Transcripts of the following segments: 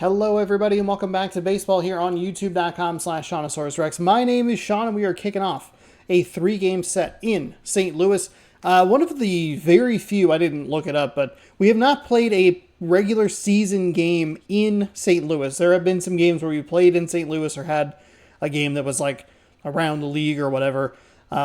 Hello, everybody, and welcome back to baseball here on youtube.com/ShaunosaurusRex. My name is Sean, and we are kicking off a 3-game set in St. Louis. One of the very few, I didn't look it up, but we have not played a regular season game in St. Louis. There have been some games where we played in St. Louis or had a game that was like around the league or whatever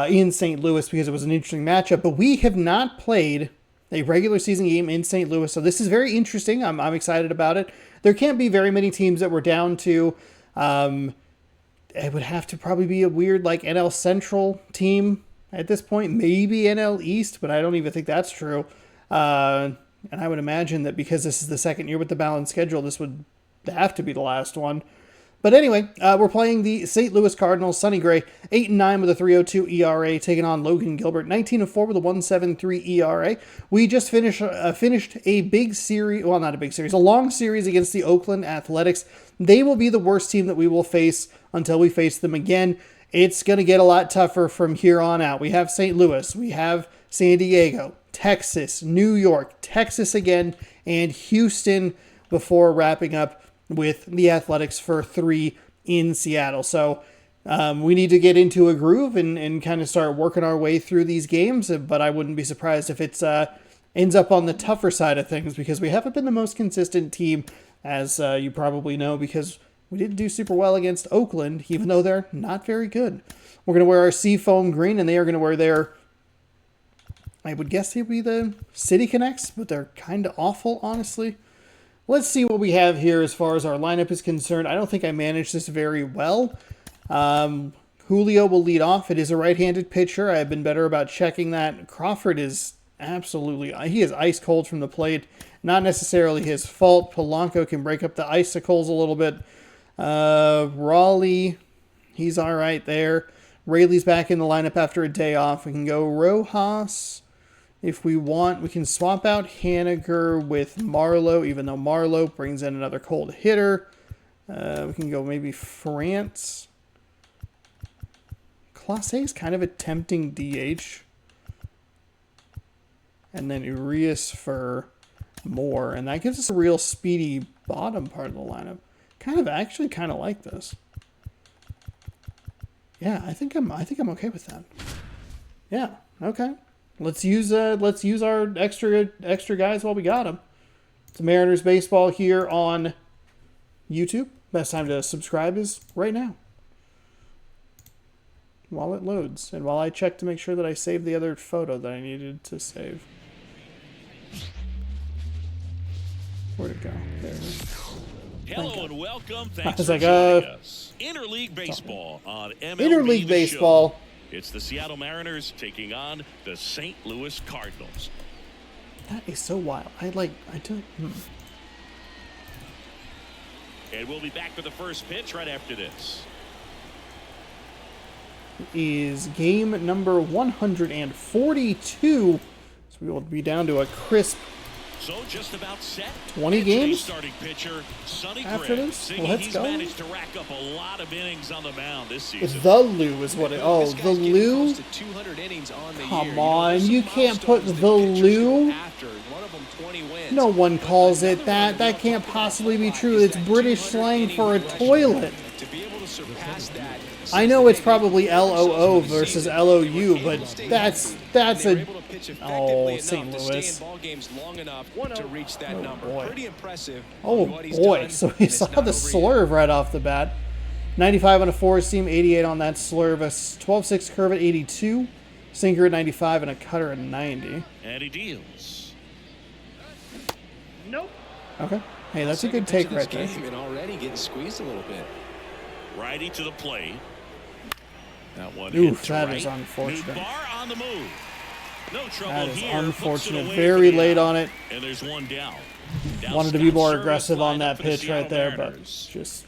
in St. Louis because it was an interesting matchup, but we have not played a regular season game in St. Louis, so this is very interesting. I'm excited about it. There can't be very many teams that we're down to. It would have to probably be a weird like NL Central team at this point, maybe NL East, but I don't even think that's true. And I would imagine that because this is the second year with the balanced schedule, this would have to be the last one. But anyway, we're playing the St. Louis Cardinals. Sonny Gray, 8-9 with a 3.02 ERA, taking on Logan Gilbert, 19-4 with a 1.73 ERA. We just finished a big series, well, not a big series, a long series against the Oakland Athletics. They will be the worst team that we will face until we face them again. It's going to get a lot tougher from here on out. We have St. Louis, we have San Diego, Texas, New York, Texas again, and Houston before wrapping up with the Athletics for 3 in Seattle. So we need to get into a groove and kind of start working our way through these games, but I wouldn't be surprised if it's ends up on the tougher side of things because we haven't been the most consistent team, as you probably know, because we didn't do super well against Oakland, even though they're not very good. We're going to wear our Seafoam green, and they are going to wear their, I would guess they'd be the City Connects, but they're kind of awful, honestly. Let's see what we have here as far as our lineup is concerned. I don't think I managed this very well. Julio will lead off. It is a right-handed pitcher. I have been better about checking that. Crawford is absolutely, he is ice cold from the plate. Not necessarily his fault. Polanco can break up the icicles a little bit. Raleigh, he's all right there. Rayleigh's back in the lineup after a day off. We can go Rojas. If we want, we can swap out Haniger with Marlowe, even though Marlowe brings in another cold hitter. We can go maybe France. Clase is kind of a tempting DH. And then Urias for Moore. And that gives us a real speedy bottom part of the lineup. Actually kind of like this. Yeah, I think I'm okay with that. Yeah, okay. Let's use our extra guys while we got them. It's Mariners baseball here on YouTube. Best time to subscribe is right now, while it loads and while I check to make sure that I saved the other photo that I needed to save. Where'd it go? There it is. Hello and welcome. Thanks for joining us. Interleague Baseball on MLB Interleague The Baseball. Show. It's the Seattle Mariners taking on the St. Louis Cardinals. That is so wild. I don't. And we'll be back for the first pitch right after this. It is game number 142. So we will be down to a crisp So just about set. 20 games starting pitcher, Sonny after Gray, this. Let's he's go. managed to rack up a lot of innings on the mound this season. The Lou is what it. Oh, the Lou. Come on, you can't put the Lou. No one calls it that. That can't possibly be true. It's British slang for a toilet. I know it's probably LOO versus LOU, but that's a. Oh, St. Louis. Oh boy, so he saw the slurve right off the bat. 95 on a 4-seam, 88 on that slurve, a 12-6 curve at 82, sinker at 95, and a cutter at 90. And he deals. Nope. Okay. Hey, that's a good take right there. And already getting squeezed a little bit. Righty to the plate. That one Oof, hit that right. is unfortunate. Bar on the move. No trouble That is here. unfortunate. Very late on it. And there's one down. Wanted to be more aggressive on that pitch right there, but just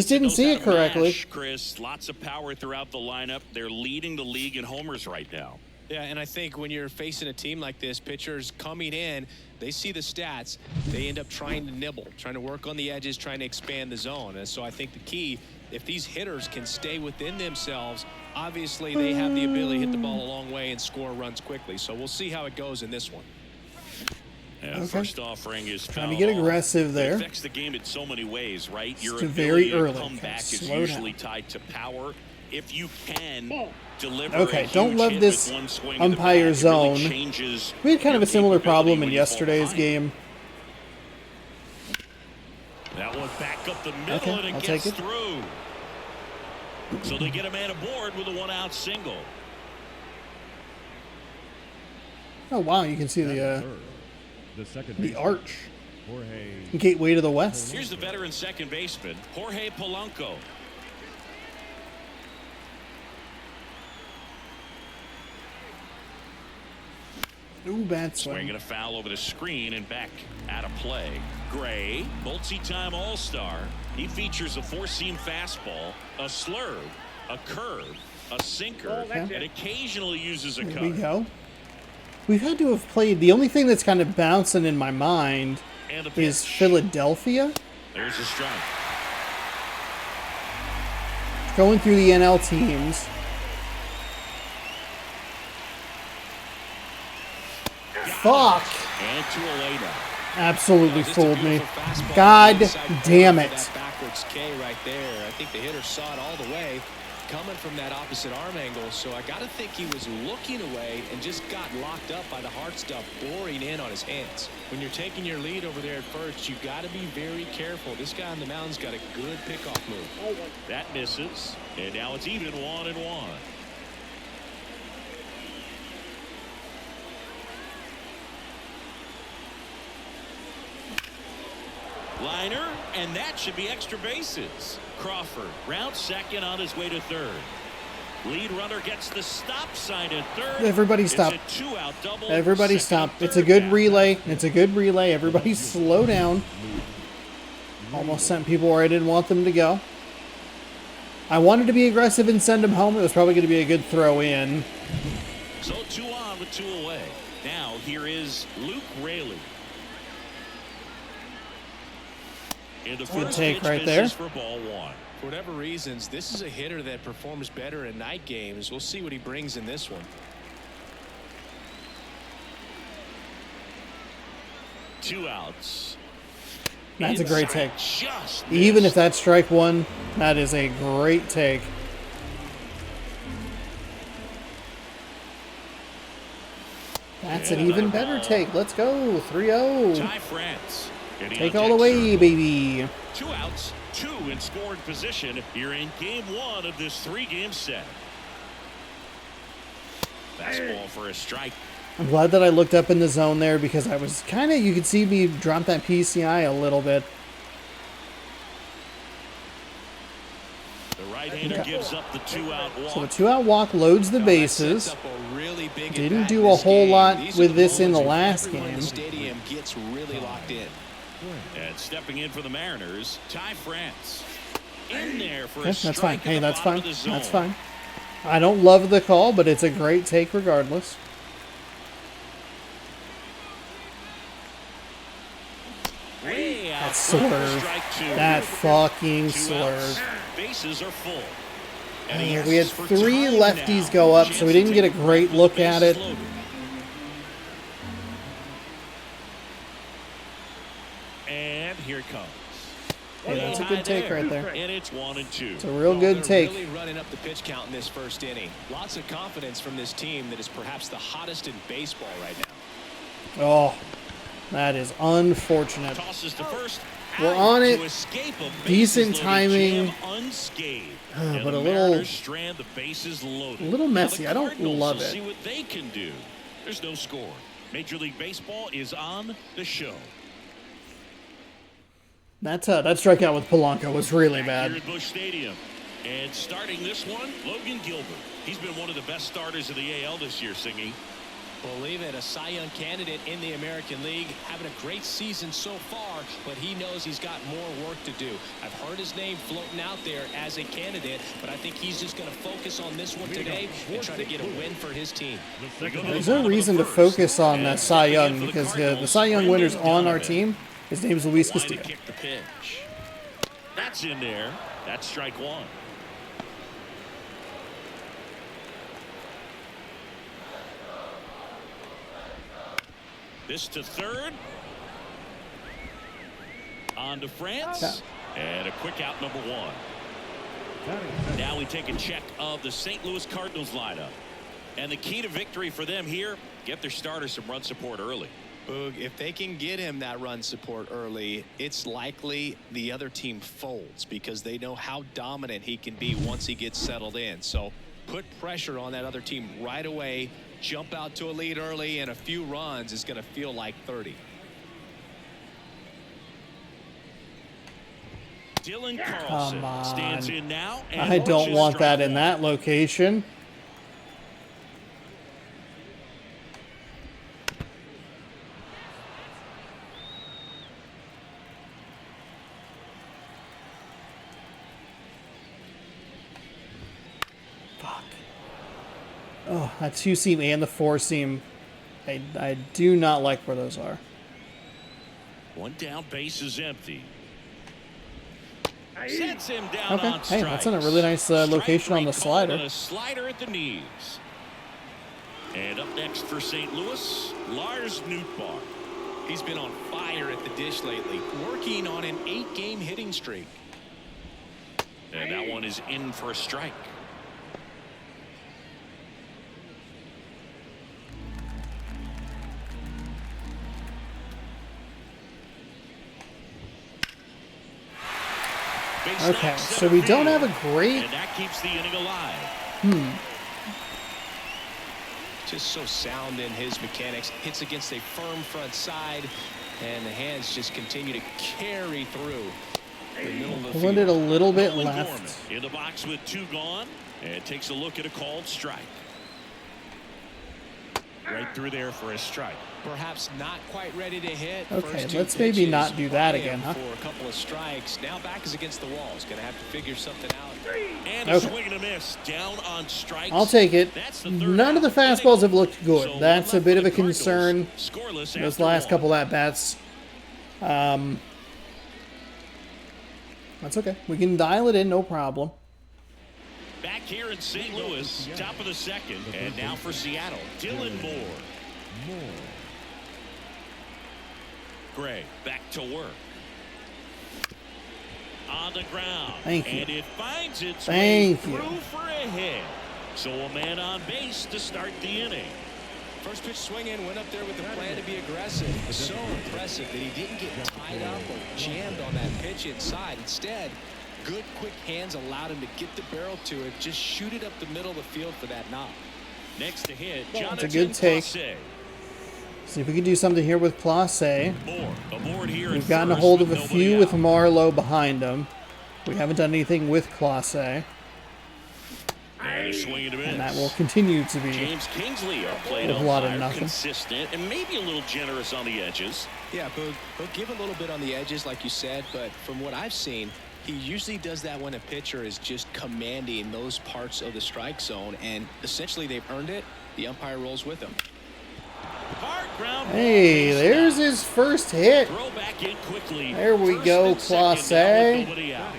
didn't see it correctly. Chris, lots of power throughout the lineup. They're leading the league in homers right now. Yeah, and I think when you're facing a team like this, pitchers coming in, they see the stats, they end up trying to nibble, trying to work on the edges, trying to expand the zone. And so I think the key, if these hitters can stay within themselves, obviously they have the ability to hit the ball a long way and score runs quickly. So we'll see how it goes in this one. Yeah, Okay. first offering is Trying to fouled get off. aggressive there. It affects the game in so many ways, right? Your Still ability very early. to come Okay, back is slow usually down. tied to power. If you can deliver Okay, a don't huge love hit this with one swing of the umpire bat, it really zone. changes We had kind of your a similar capability problem in when you fall yesterday's behind. game. That one back up the middle, Okay, and it I'll gets take it. through. So they get a man aboard with a one-out single. Oh wow, you can see the arch. Gateway to the west. Here's the veteran second baseman, Jorge Polanco. Ooh, bad swing. Swinging a foul over the screen and back out of play. Gray, multi-time All-Star. He features a four-seam fastball, a slurve, a curve, a sinker, and occasionally uses a There cut. we go. We've had to have played. The only thing that's kind of bouncing in my mind And a is pitch. Philadelphia. There's a strike. Going through the NL teams. Fuck. And to a lay now. Absolutely Just a fooled me. beautiful fastball God inside damn corner it. for that backwards K right there. I think the hitter saw it all the way coming from that opposite arm angle. So I got to think he was looking away and just got locked up by the hard stuff boring in on his hands. When you're taking your lead over there at first, you got to be very careful. This guy on the mound's got a good pickoff move. That misses. And now it's even 1-1. Liner, and that should be extra bases. Crawford rounds second on his way to third. Lead runner gets the stop sign at third. Everybody stop. It's a two-out double. Everybody Second stop. and It's a third good down. relay. It's a good relay. Everybody slow down. Almost sent people where I didn't want them to go. I wanted to be aggressive and send them home. It was probably going to be a good throw in. So 2 on with 2 away. Now here is Luke Raley. In the Good first take pitch, right misses there. for ball 1. For whatever reasons, this is a hitter that performs better in night games. We'll see what he brings in this one. 2 outs. That's a great Inside, take. just Even if missed. that's strike one, that is a great take. That's an even better take. Let's go. 3-0. Ty France. And he Take on all the deck, way, sir. baby. 2 outs, 2 in scoring position here in game 1 of this 3-game set. Fastball for a strike. I'm glad that I looked up in the zone there because I was kind of, you could see me drop that PCI a little bit. The right-hander gives up the 2-out walk. So the 2-out walk loads the Now, that bases. sets up a really big Didn't at-bat do in a this whole game. lot These with are this in the moments where last everyone in game. the stadium gets really locked in. And stepping in for the Mariners, Ty France. In there for a Okay, strike that's fine. at Hey, the that's bottom fine. of the zone. That's fine. I don't love the call, but it's a great take regardless. Way out That front for slurve. strike 2. That fucking 2 outs. slurve. Bases are full. And he We had asks for 3 time lefties now. go up, Chance so we to didn't get a take great with look the at bases it. loaded. And here it comes. Hey, that's a good take right there. And it's 1-2. It's a real Well, good they're take. really running up the pitch count in this first inning. Lots of confidence from this team that is perhaps the hottest in baseball right now. Oh, that is unfortunate. Tosses to first. We're Out on it. to escape a Decent bases-loaded timing. jam unscathed. but And the a little- Mariners strand the bases loaded. a little Now messy. the I don't Cardinals love will it. See what they can do. There's no score. Major League Baseball is on the show. That strikeout with Polanco was really Back bad. here at Busch Stadium. And starting this one, Logan Gilbert. He's been one of the best starters of the AL this year, Singy. Believe it, a Cy Young candidate in the American League, having a great season so far, but he knows he's got more work to do. I've heard his name floating out there as a candidate, but I think he's just going to focus on this one today and try to get a win for his team. There's no reason to focus on Cy Young because the Cy Young winner's on our team. His name's Luis Line to Castillo. kick the pitch. That's in there. That's strike 1. This to third. On to France. Yeah. And a quick out, number 1. Now we take a check of the St. Louis Cardinals lineup. And the key to victory for them here, get their starter some run support early. Boog, if they can get him that run support early, it's likely the other team folds because they know how dominant he can be once he gets settled in. So put pressure on that other team right away, jump out to a lead early, and a few runs is going to feel like 30. Dylan Carlson stands in now. And I don't want that in that location. Fuck. Oh, that 2-seam and the 4-seam. I do not like where those are. One down, base is empty. Sets him down Okay, on hey, strikes. that's in a really nice location on the slider. A slider at the knees. And up next for St. Louis, Lars Nootbaar. He's been on fire at the dish lately, working on an 8-game hitting streak. And that one is in for a strike. Okay, so we don't have a great... And that keeps the inning alive. Just so sound in his mechanics. Hits against a firm front side, and the hands just continue to carry through the middle of the Pulling it a field. little bit Nolan left. Gorman in the box with 2 gone, and takes a look at a called strike. Right through there for a strike. Perhaps not quite ready to hit. Okay, First 2 let's maybe pitches not do that by him again, huh? For a couple of strikes. Now back is against the wall. He's going to have to figure something out. And a Okay. swing and a miss. Down on strikes. I'll take it. That's the third None of the out. fastballs have looked good. So That's a one bit of left a for the Cardinals. concern. Scoreless Those after last 1. couple at-bats. That's okay. We can dial it in, no problem. Back here in St. Louis, top of the second. And now for Seattle, Dylan Moore. Gray back to work. On the ground. Thank you. And it finds its Thank way you. through for a hit. So a man on base to start the inning. First pitch swinging, went up there with the plan to be aggressive. It was so impressive that he didn't get tied up or jammed on that pitch inside. Instead, good quick hands allowed him to get the barrel to it, just shoot it up the middle of the field for that knock. Next to hit, That's Jonathan a good take. Clase. See if we can do something here with Clase. Moore aboard here. We've at gotten a first hold of with a nobody few with out. Marlowe behind him. We haven't done anything with Clase, And a swing and a miss. and that will continue to be. James Kingsley, our plate A lot of umpire, nothing. consistent and maybe a little generous on the edges. Yeah, but give a little bit on the edges, like you said, but from what I've seen, he usually does that when a pitcher is just commanding those parts of the strike zone, and essentially they've earned it. The umpire rolls with them. Hard ground ball, Hey, base there's down. his first hit. Throw back in quickly. There we First go, and second now Clase. with nobody out.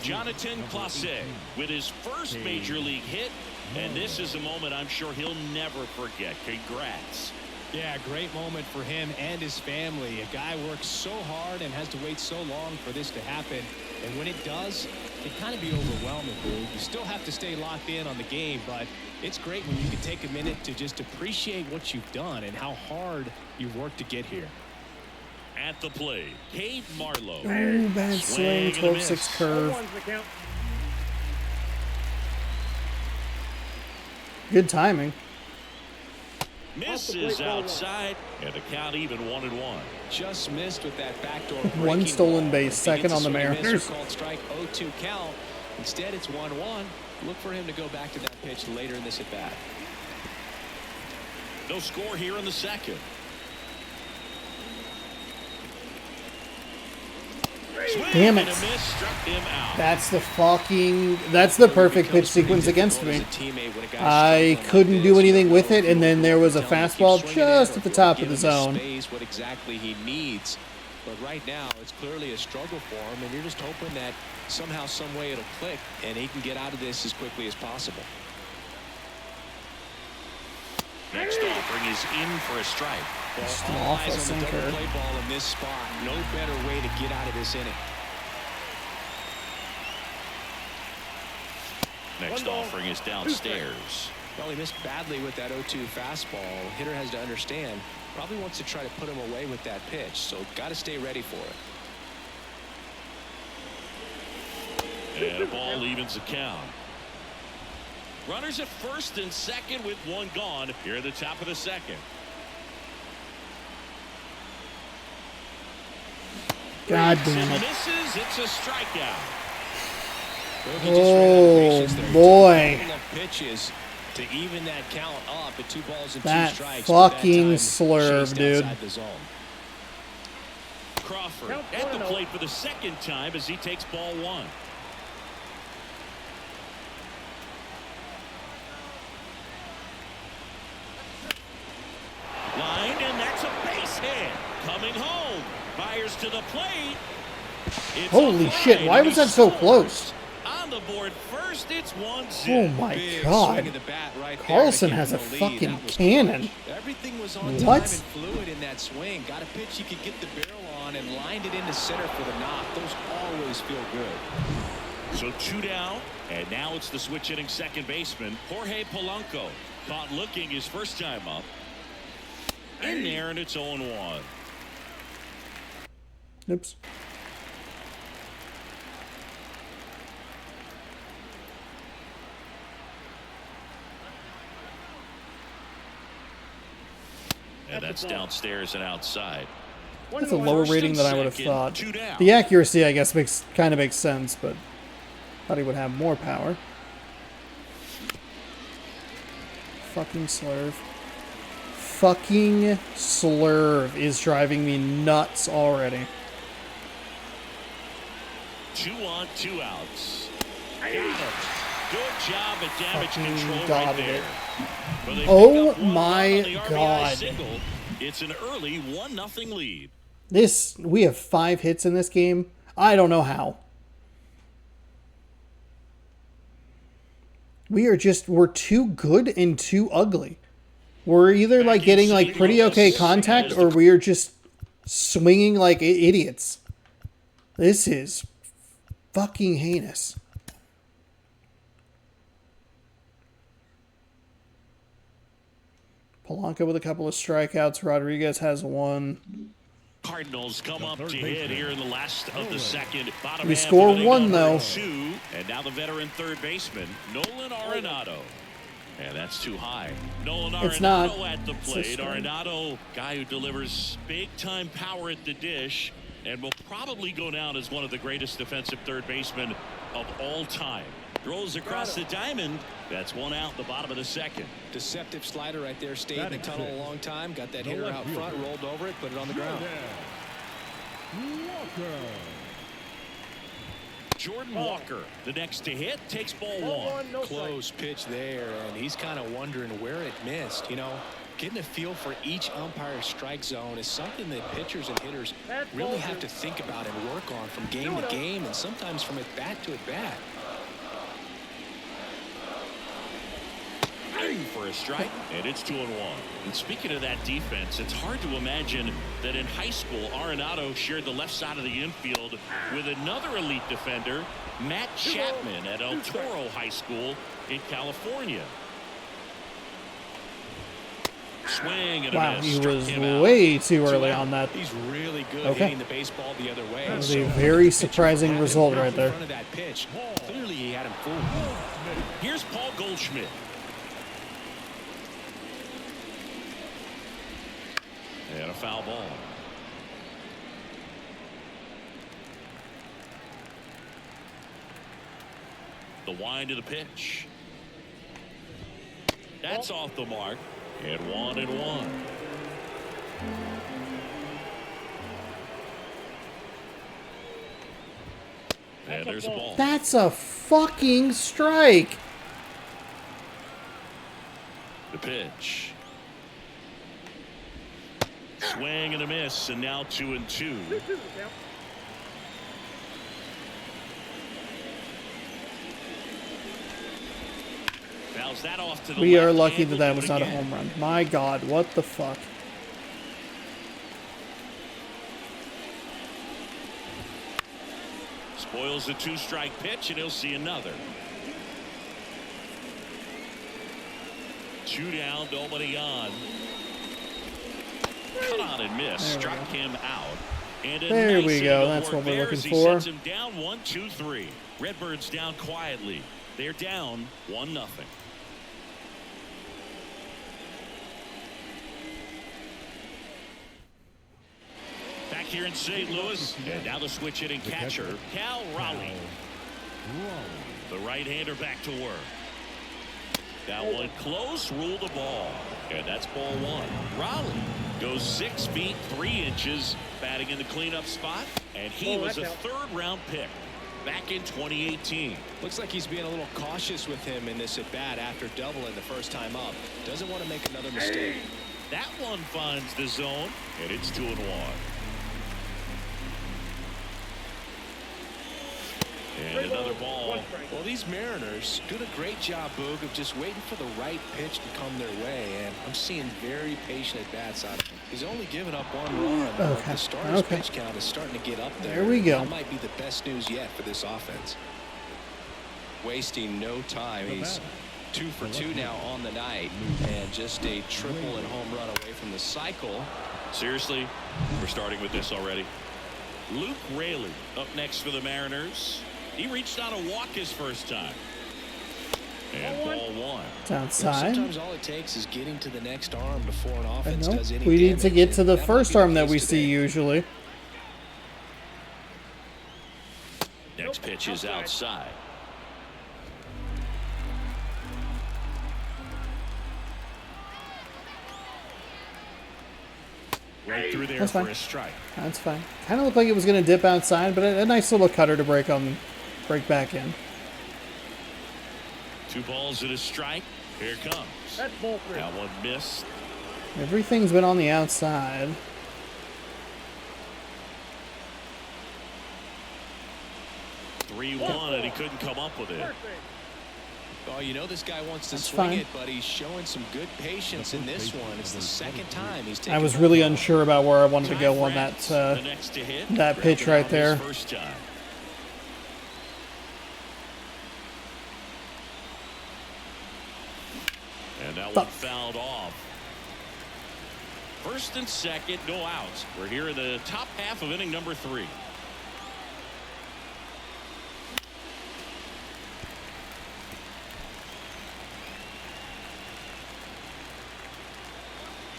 Jonathan Clase with his first major league hit, and this is a moment I'm sure he'll never forget. Congrats. Yeah, great moment for him and his family. A guy works so hard and has to wait so long for this to happen. And when it does, it kind of be overwhelming, dude. You still have to stay locked in on the game, but it's great when you can take a minute to just appreciate what you've done and how hard you've worked to get here. At the plate, Cade Marlowe. Ooh, bad swing, and a 12-6 miss. curve. Good timing. Misses outside, and the count even 1-1. Just missed with that backdoor One breaking stolen ball. base, If he second gets a on the swing and miss or Mariners. Called strike 0-2 count. Instead, it's 1-1. Look for him to go back to that pitch later in this at bat. No score here in the second. Damn it. And a miss struck him out. That's the perfect pitch sequence against me. I couldn't do anything with it, and then there was a fastball just at the top of the zone. What exactly he needs. But right now, it's clearly a struggle for him, and you're just hoping that somehow, some way it'll click, and he can get out of this as quickly as possible. Next offering is in for a strike. Well, all eyes on the double play ball in this spot. No better way to get out of this inning. Next offering is downstairs. Well, he missed badly with that 0-2 fastball. Hitter has to understand. Probably wants to try to put him away with that pitch. So got to stay ready for it. And a ball evens the count. Runners at first and second with one gone here at the top of the second. God damn it. Misses. It's a strikeout. Oh, boy. Pitches to even that count up at 2 balls and 2 That strikes. fucking slurve, dude. Crawford at the plate for the second time as he takes ball 1. Line, and that's a base hit. Coming home. Fires to the plate. It's Holy shit, why was that so close? On the board first, it's 1-0. Oh my god. Carlson has a fucking cannon. Everything was on time What? and fluid in that swing. Got a pitch he could get the barrel on and lined it into center for the knock. Those always feel good. So 2 down, and now it's the switch hitting second baseman, Jorge Polanco. Caught looking his first time up. In there, and it's 0-1. Oops. And that's downstairs and outside. That's a lower rating than I would have Second, thought. 2 down. The accuracy, I guess, kind of makes sense, but thought he would have more power. Fucking slurve. Fucking slurve is driving me nuts already. 2 on, 2 outs. Got him. Good job at damage Fucking control got right it. there. But they Oh pick up 1 my run on the RBI God. single. It's an early 1-0 lead. We have 5 hits in this game. I don't know how. We're too good and too ugly. We're either like getting like pretty okay contact, or we are just swinging like idiots. This is fucking heinous. Polanco with a couple of strikeouts. Rodriguez has 1. Cardinals come up to hit here in the last of the second. Bottom We half score of the 1 inning, though. 2, and now the veteran third baseman, Nolan Arenado. And that's too high. Nolan It's not. Arenado at the It's a plate. strike. Arenado, guy who delivers big-time power at the dish and will probably go down as one of the greatest defensive third basemen of all time. Throws across the diamond. That's 1 out, the bottom of the second. Deceptive slider right there. Stayed in the tunnel a long time. Got that hitter out front. Rolled over it. Put it on the ground. Jordan Walker, the next to hit, takes ball 1. Close pitch there, and he's kind of wondering where it missed. You know, getting a feel for each umpire's strike zone is something that pitchers and hitters really have to think about and work on from game to game, and sometimes from at bat to at bat. For a strike, and it's 2-1. And speaking of that defense, it's hard to imagine that in high school, Arenado shared the left side of the infield with another elite defender, Matt Chapman, at El Toro High School in California. Swing and a Wow, miss. he Struck was him out. way too early on that. He's really good Okay. hitting the baseball the other way. That was So a very pitcher surprising had him result right right in there. front of that pitch. Clearly, he had him fooled. Here's Paul Goldschmidt. And a foul ball. The wind of the pitch. That's off the mark. And 1-1. And there's a ball. That's a fucking strike. The pitch. Swing and a miss, and now 2-2. Foul Fouls that off to the We are left, lucky and that will that do was it not a again. home run. My God, what the fuck? Spoils the 2-strike pitch, and he'll see another. 2 down, nobody on. Cut on and miss. Struck him out. And a There nice we inning go. of That's work what we're there looking as he for. sets him down 1-2-3. Redbirds down quietly. They're down 1-0. Back here in St. Louis, and now the switch hitting catcher, Cal Raleigh. The right-hander back to work. That one close, rule the ball. And that's ball 1. Raleigh goes 6 feet 3 inches, batting in the cleanup spot, and he was a 3rd-round pick back in 2018. Looks like he's being a little cautious with him in this at-bat after doubling the first time up. Doesn't want to make another mistake. That one finds the zone, and it's 2-1. And another ball. Well, these Mariners do a great job, Boog, of just waiting for the right pitch to come their way, and I'm seeing very patient at-bats out of him. He's only given up 1 run, but the starter's pitch count is starting to get up there. There we go. That might be the best news yet for this offense. Wasting no time. He's 2 for 2 now on the night, and just a triple and home run away from the cycle. Seriously, we're starting with this already. Luke Raley up next for the Mariners. He reached on a walk his first time. And ball 1. It's outside. Sometimes all it takes is getting to the next arm before an offense does any We need to damage, get to and the that might first be the arm that case we today. see usually. Next pitch is outside. Right through there That's for fine. a strike. That's fine. Kind of looked like it was going to dip outside, but a nice little cutter to break back in. 2 balls and a strike. Here it comes. That's ball 3. That one missed. Everything's been on the outside. (3-1), and he couldn't come up with it. Oh, you know this guy wants to That's swing fine. it, but he's showing some good patience in this one. It's the 2nd time he's taken. I was really unsure about where I wanted to go on that The next to hit, that pitch right grounded out there. his first time. And that one fouled off. 1st and 2nd, no outs. We're here in the top half of inning number 3.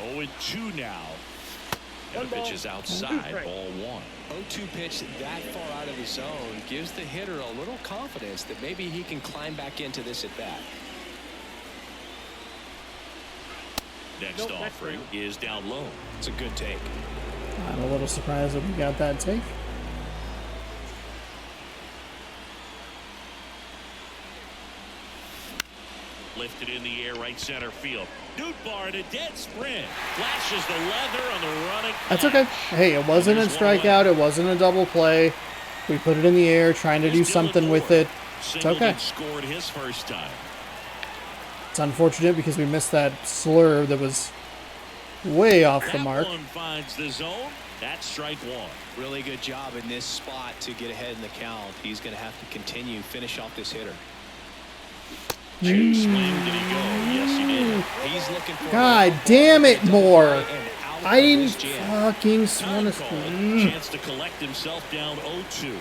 Oh, and 2 now. And the pitch is outside, ball 1. 0-2 pitch that far out of the zone gives the hitter a little confidence that maybe he can climb back into this at bat. Next offering is down low. It's a good take. I'm a little surprised that we got that take. Lifted in the air, right center field. Nootbaar in a dead sprint. Flashes the leather on the running. That's okay. Hey, it wasn't a strikeout. It wasn't a double play. We put it in the air, trying to do something with it. It's okay. Scored his first time. It's unfortunate because we missed that slurve that was way off the mark. That one finds the zone. That's strike 1. Really good job in this spot to get ahead in the count. He's going to have to continue, finish off this hitter. Swing, did he go? Yes, he did. He's looking for God damn it, more. And out I of didn't this jam. fucking want Time to. call. Chance to collect himself down 0-2.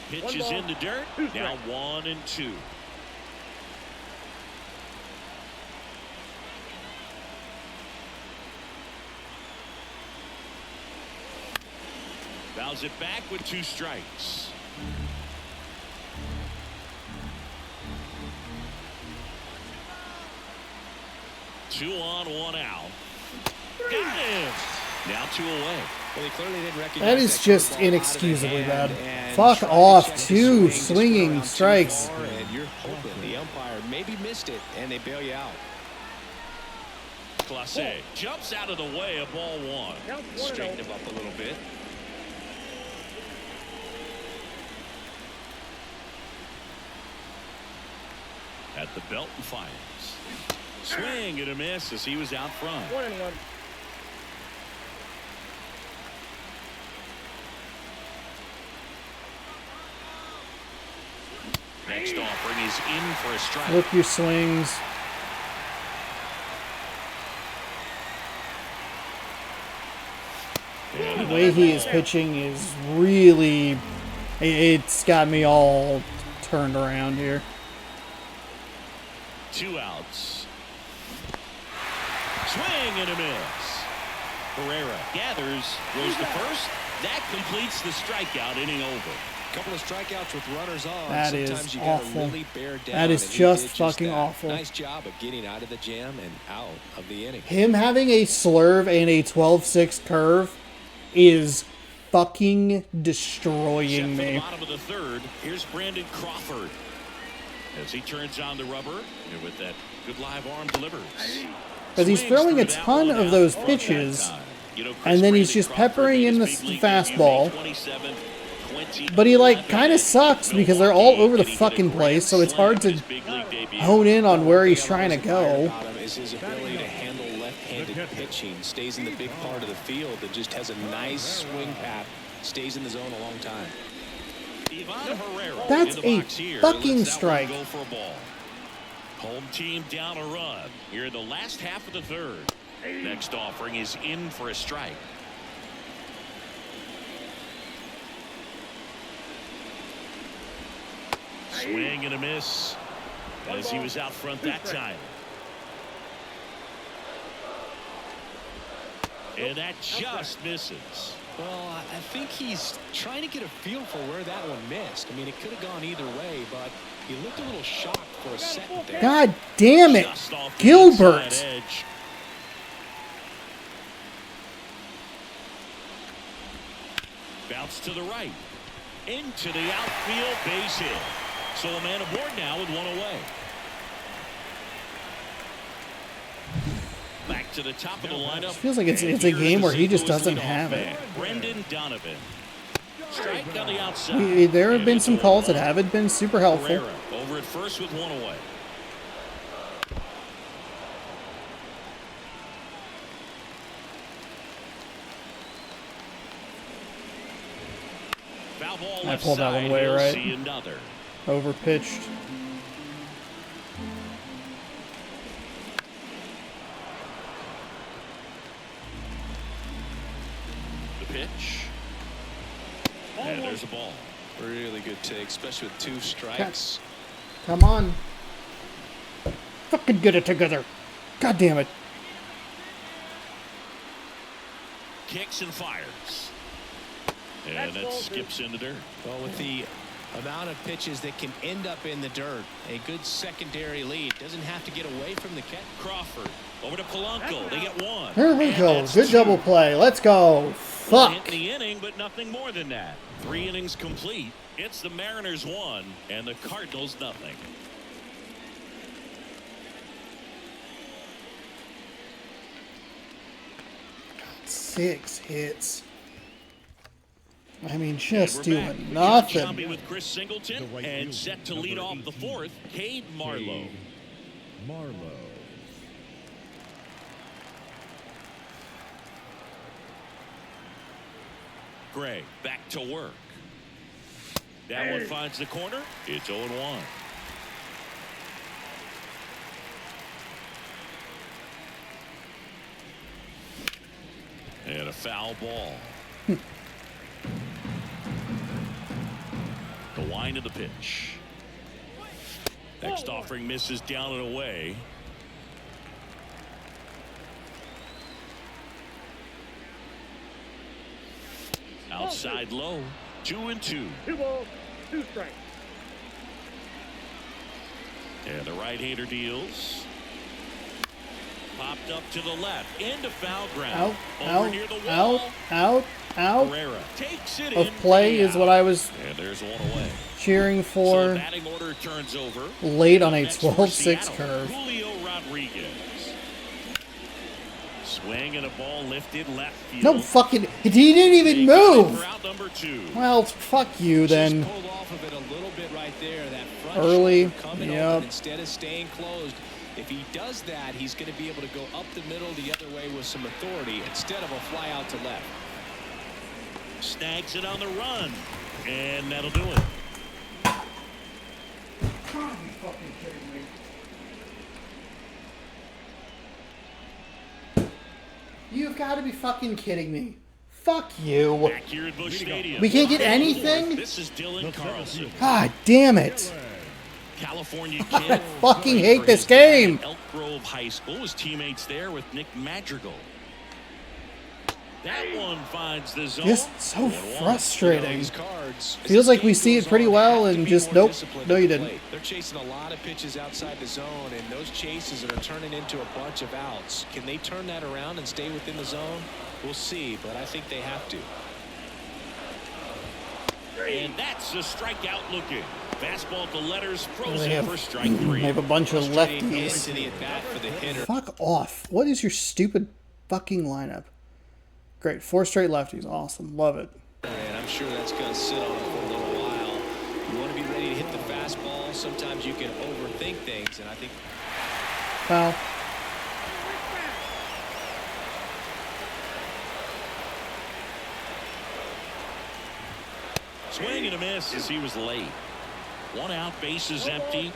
Pitch is in the dirt. Now 1-2. Fouls it back with 2 strikes. Two on, 1 out. Got him. Now 2 away. Well, he clearly didn't recognize That is just curveball out of the inexcusably hand bad. and Fuck tried to off. change his 2 swing just swinging around too strikes. far, and you're hoping the umpire maybe missed it and they bail you out. Clase jumps out of the way of ball 1. Straighten him up a little bit. At the belt and fires. Swing and a miss as he was out front. 1-1. Next offering is in for a strike. Flip your swings. The way he is pitching is really, it's got me all turned around here. 2 outs. Swing and a miss. Herrera gathers, goes to first. That completes the strikeout, inning over. Couple of strikeouts with runners on. That is Sometimes you awful. Really bear down, That is and he just did fucking that. awful. Nice job of getting out of the jam and out of the inning. Him having a slurve and a 12-6 curve is fucking destroying Set for the me. bottom of the third. Here's Brandon Crawford as he turns on the rubber and with that good live arm delivers. Because he's throwing a ton of those pitches, and then he's just peppering in the fastball. But he, like, kind of sucks because they're all over the fucking place, so it's hard to hone in on where he's trying to go. Is his ability to handle left-handed pitching, stays in the big part of the field, and just has a nice swing path, stays in the zone a long time. That's a fucking strike. Home team down a run here in the last half of the third. Next offering is in for a strike. Swing and a miss as he was out front that time. And that just misses. Well, I think he's trying to get a feel for where that one missed. I mean, it could have gone either way, but he looked a little shocked for a second there. God damn it, Just off the Gilbert. inside edge. Bounce to the right. Into the outfield, base hit. So a man aboard now with one away. Back to the top of the lineup. It feels like it's a game where he just doesn't have it. Brendan Donovan. Strike on the outside. There have been some calls that haven't been super helpful. Herrera over at first with one away. Foul ball I left pulled that side. one away, He'll right? see another. Overpitched. The pitch. And there's a ball. Really good take, especially with 2 strikes. Come on. Fucking get it together. God damn it. Kicks and fires. And that skips into dirt. Well, with the amount of pitches that can end up in the dirt, a good secondary lead. Doesn't have to get away from the catch. Crawford over to Polanco. They get one. Here we And go. that's Good 2. double play. Let's go. Hit Fuck. in the inning, but nothing more than that. 3 innings complete. It's the Mariners 1 and the Cardinals nothing. Six hits. I mean, just We're doing back. nothing. Shelby with Chris Singleton and set to lead off the 4th, Cade Marlowe. Gray back to work. That one finds the corner. It's 0-1. And a foul ball. The wind of the pitch. Next offering misses down and away. Outside low. 2-2. 2 balls, 2 strikes. And the right-hander deals. Popped up to the left. Into foul ground. Out, Over out, near the out, wall. out, out Herrera takes it of in play for is the what out. I was And there's one away. cheering So for. the batting order turns over. Late on a Next for 12-6 Seattle, curve. Julio Rodriguez. Swing and a ball lifted left field. No fucking... He didn't even move! For out number 2. Well, fuck you then. Just pulled off of it a little bit right there. That front Early, shoulder coming yep. open instead of staying closed. If he does that, he's going to be able to go up the middle the other way with some authority instead of a fly out to left. Snags it on the run, and that'll do it. God, you fucking kidding me. You've got to be fucking kidding me. Fuck you. Back here at Busch Stadium. We can't get anything? This is Dylan Carlson. God damn it. California kid. Fucking hate this game. Elk Grove High School. His teammates there with Nick Madrigal. That one finds the zone. Just so frustrating. These cards, Feels like we see it pretty well and just nope. No, you didn't. They're chasing a lot of pitches outside the zone, and those chases are turning into a bunch of outs. Can they turn that around and stay within the zone? We'll see, but I think they have to. And that's a strikeout looking. Fastball to letters, They frozen for strike 3. have a bunch of Into lefties. the at-bat for the hitter. Fuck off. What is your stupid fucking lineup? Great. 4 straight lefties. Awesome. Love it. And I'm sure that's going to sit on it for a little while. You want to be ready to hit the fastball. Sometimes you can overthink things, and I think... Foul. Swing and a miss as he was late. 1 out, bases empty.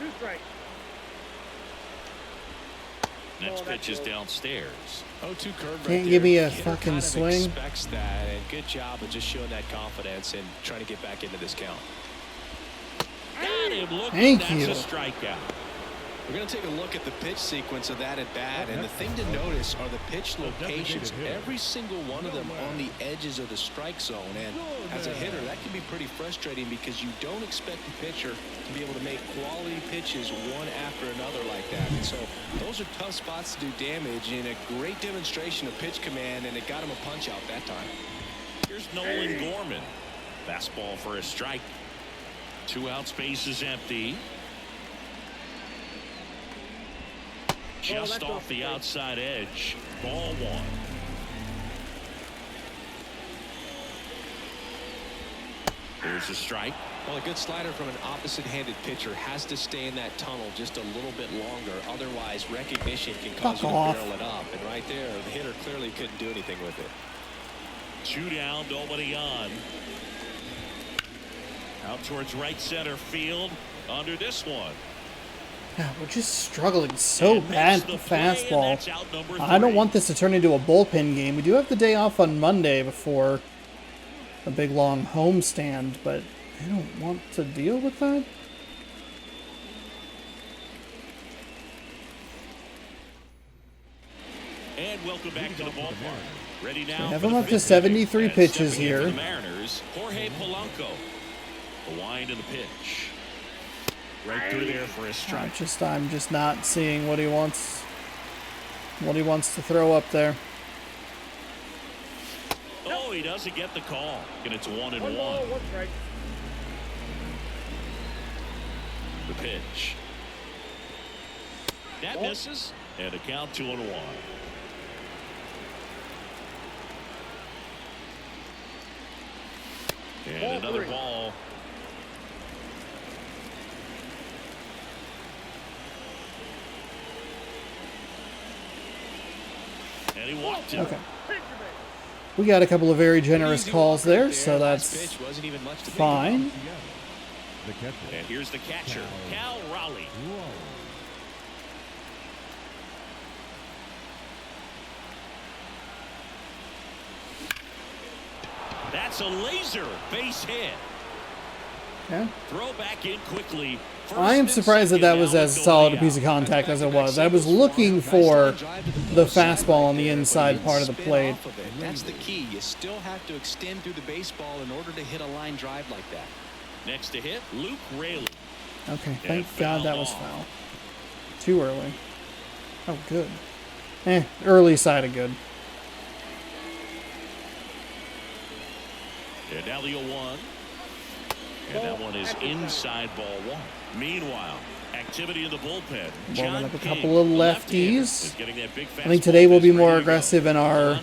Next pitch is downstairs. 0-2 curve right Can't give me there. a Hitter fucking kind of swing. Expects that, and good job of just showing that confidence and trying to get back into this count. Got him looking. Thank That's you. a strikeout. We're going to take a look at the pitch sequence of that at bat, and the thing to notice are the pitch locations. Every single one of them on the edges of the strike zone, and as a hitter, that can be pretty frustrating because you don't expect the pitcher to be able to make quality pitches one after another like that. And so those are tough spots to do damage, and a great demonstration of pitch command, and it got him a punch out that time. Here's Nolan Gorman. Fastball for a strike. 2 out, space is empty. Just off the outside edge. Ball 1. There's a strike. Well, a good slider from an opposite-handed pitcher has to stay in that tunnel just a little bit longer. Otherwise, recognition can cause you to barrel it up. And right there, the hitter clearly couldn't do anything with it. 2 down, nobody on. Out towards right center field. Under this one. Yeah, we're just struggling so bad with the fastball. Fastball. I don't want this to turn into a bullpen game. We do have the day off on Monday before a big long homestand, but I don't want to deal with that. And welcome back to the ballpark. Ready now. We have for him the up to fifth 73 inning. And pitches stepping in for here. The Mariners, Jorge Polanco. The wind and the pitch. Right through there for a strike. I'm just not seeing what he wants. What he wants to throw up there. Oh, he doesn't get the call. And it's 1-1. The pitch. That misses. And a count 2-1. And another ball. And he walked him. Okay. We got a couple of very generous Easy calls walk right there, so Last that's pitch wasn't even much to think fine. And here's the catcher, Cal Raleigh. That's a laser base hit. Yeah. Throw back in quickly. I am surprised that that was as solid a piece of contact as it was. I was looking for the fastball on the inside part of the plate. That's the key. You still have to extend through the baseball in order to hit a line drive like that. Next to hit, Luke Raley. Okay, thank God that was foul. Too early. Oh, good. Early side of good. And now the 0-1. And that one is inside ball 1. Meanwhile, Activity in the bullpen. Warming up a King, couple of the left-hander, is lefties. getting that big I think fastball today we'll be that's more ready to go. aggressive in our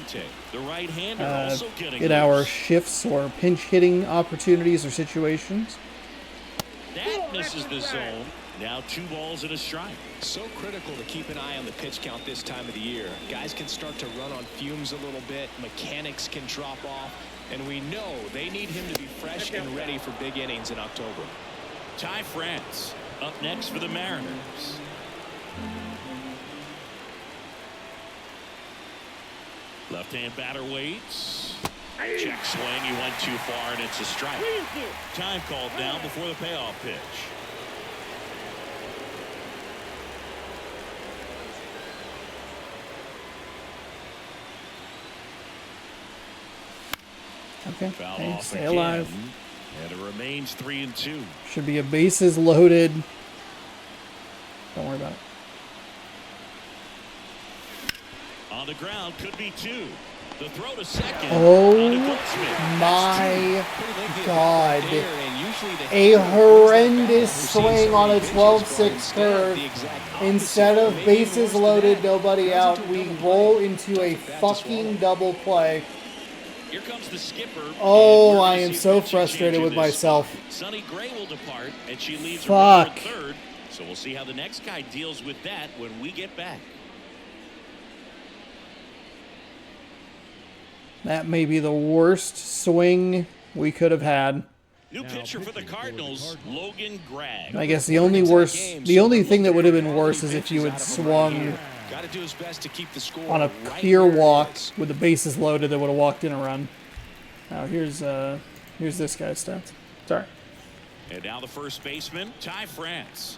The right-hander also getting in our loose. shifts or pinch hitting opportunities or situations. That misses the zone. Now 2 balls and a strike. So critical to keep an eye on the pitch count this time of the year. Guys can start to run on fumes a little bit. Mechanics can drop off. And we know they need him to be fresh and ready for big innings in October. Ty France up next for the Mariners. Left-hand batter waits. Check swing. He went too far, and it's a strike. Time called now before the payoff pitch. Okay, Foul hey, off stay again, alive. and it remains 3-2. Should be a bases loaded. Don't worry about it. On the ground, could be 2. The throw to second. Oh On to Goldsmith. my God. A horrendous swing on a 12-6 curve. Instead of bases loaded, nobody out, we roll into a fucking double play. Here comes the skipper. Oh, I am so frustrated with myself. Sonny Gray will depart, and she leaves Fuck. her at third. So we'll see how the next guy deals with that when we get back. That may be the worst swing we could have had. New pitcher for the Cardinals, Logan Gregg. I guess the only thing that would have been worse is if you had swung Got to do his best to keep the score on a right pure where it walk is. with the bases loaded that would have walked in a run. Now here's this guy's stats. Sorry. And now the first baseman, Ty France.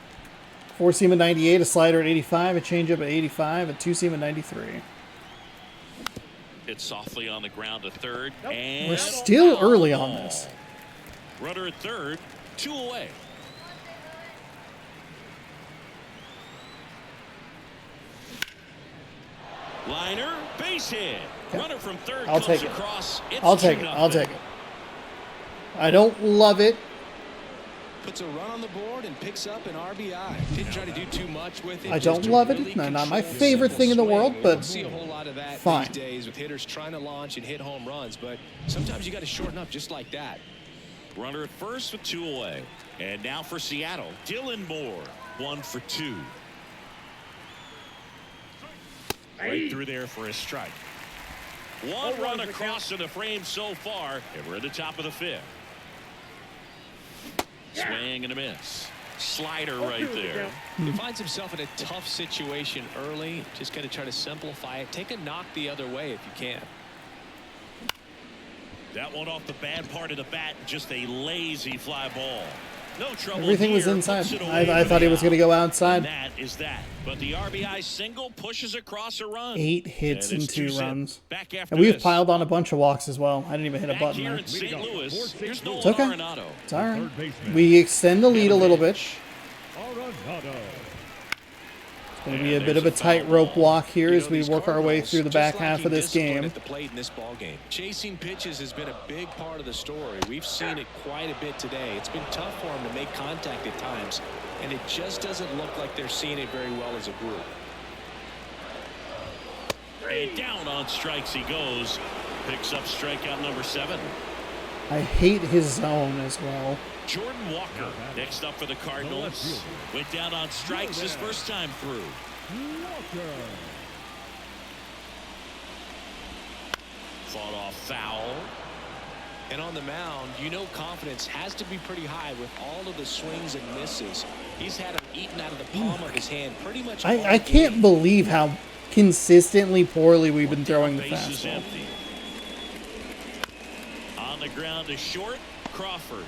4-seam at 98, a slider at 85, a changeup at 85, a 2-seam at 93. It's softly on the ground to third. And We're still early on this. Runner at third, 2 away. Liner, base hit. Runner from third I'll comes take it. across. It's I'll take it. 2-0. I'll take it. I don't love it. Puts a run on the board and picks up an RBI. Didn't try to do too much with it. I just don't to love it. really Not my control the favorite simple thing in the swing. world, We but don't see a whole lot of that fine. these days with hitters trying to launch and hit home runs, but sometimes you got to shorten up just like that. Runner at first with 2 away. And now for Seattle, Dylan Moore, 1 for 2. Right through there for a strike. One run across to the frame so far, and we're at the top of the 5th. Swing and a miss. Slider right there. He finds himself in a tough situation early. Just got to try to simplify it. Take a knock the other way if you can. That one off the bad part of the bat, just a lazy fly ball. No trouble. Everything was here, inside. puts it away I for thought he the was going to out. go And outside. that is that. But the RBI single pushes across a run. 8 hits And and it's 2 2-zip. runs. Back after And we've this. piled on a bunch of walks as well. I didn't even hit a Back button here there. in St. Louis, here's Nolan It's okay. Arenado. It's all right. We extend the lead a little bit. It's going to be a bit of a tightrope walk here as we work our way through the back half of this game. At the plate in this ball game. Chasing pitches has been a big part of the story. We've seen it quite a bit today. It's been tough for them to make contact at times, and it just doesn't look like they're seeing it very well as a group. And down on strikes he goes. Picks up strikeout number 7. I hate his zone as well. Jordan Walker next up for the Cardinals. Went down on strikes his first time through. Fought off foul. And on the mound, you know confidence has to be pretty high with all of the swings and misses. He's had them eaten out of the palm of his hand pretty much all I can't game. believe how consistently poorly we've been throwing the Bases fastball. empty. On the ground to short, Crawford.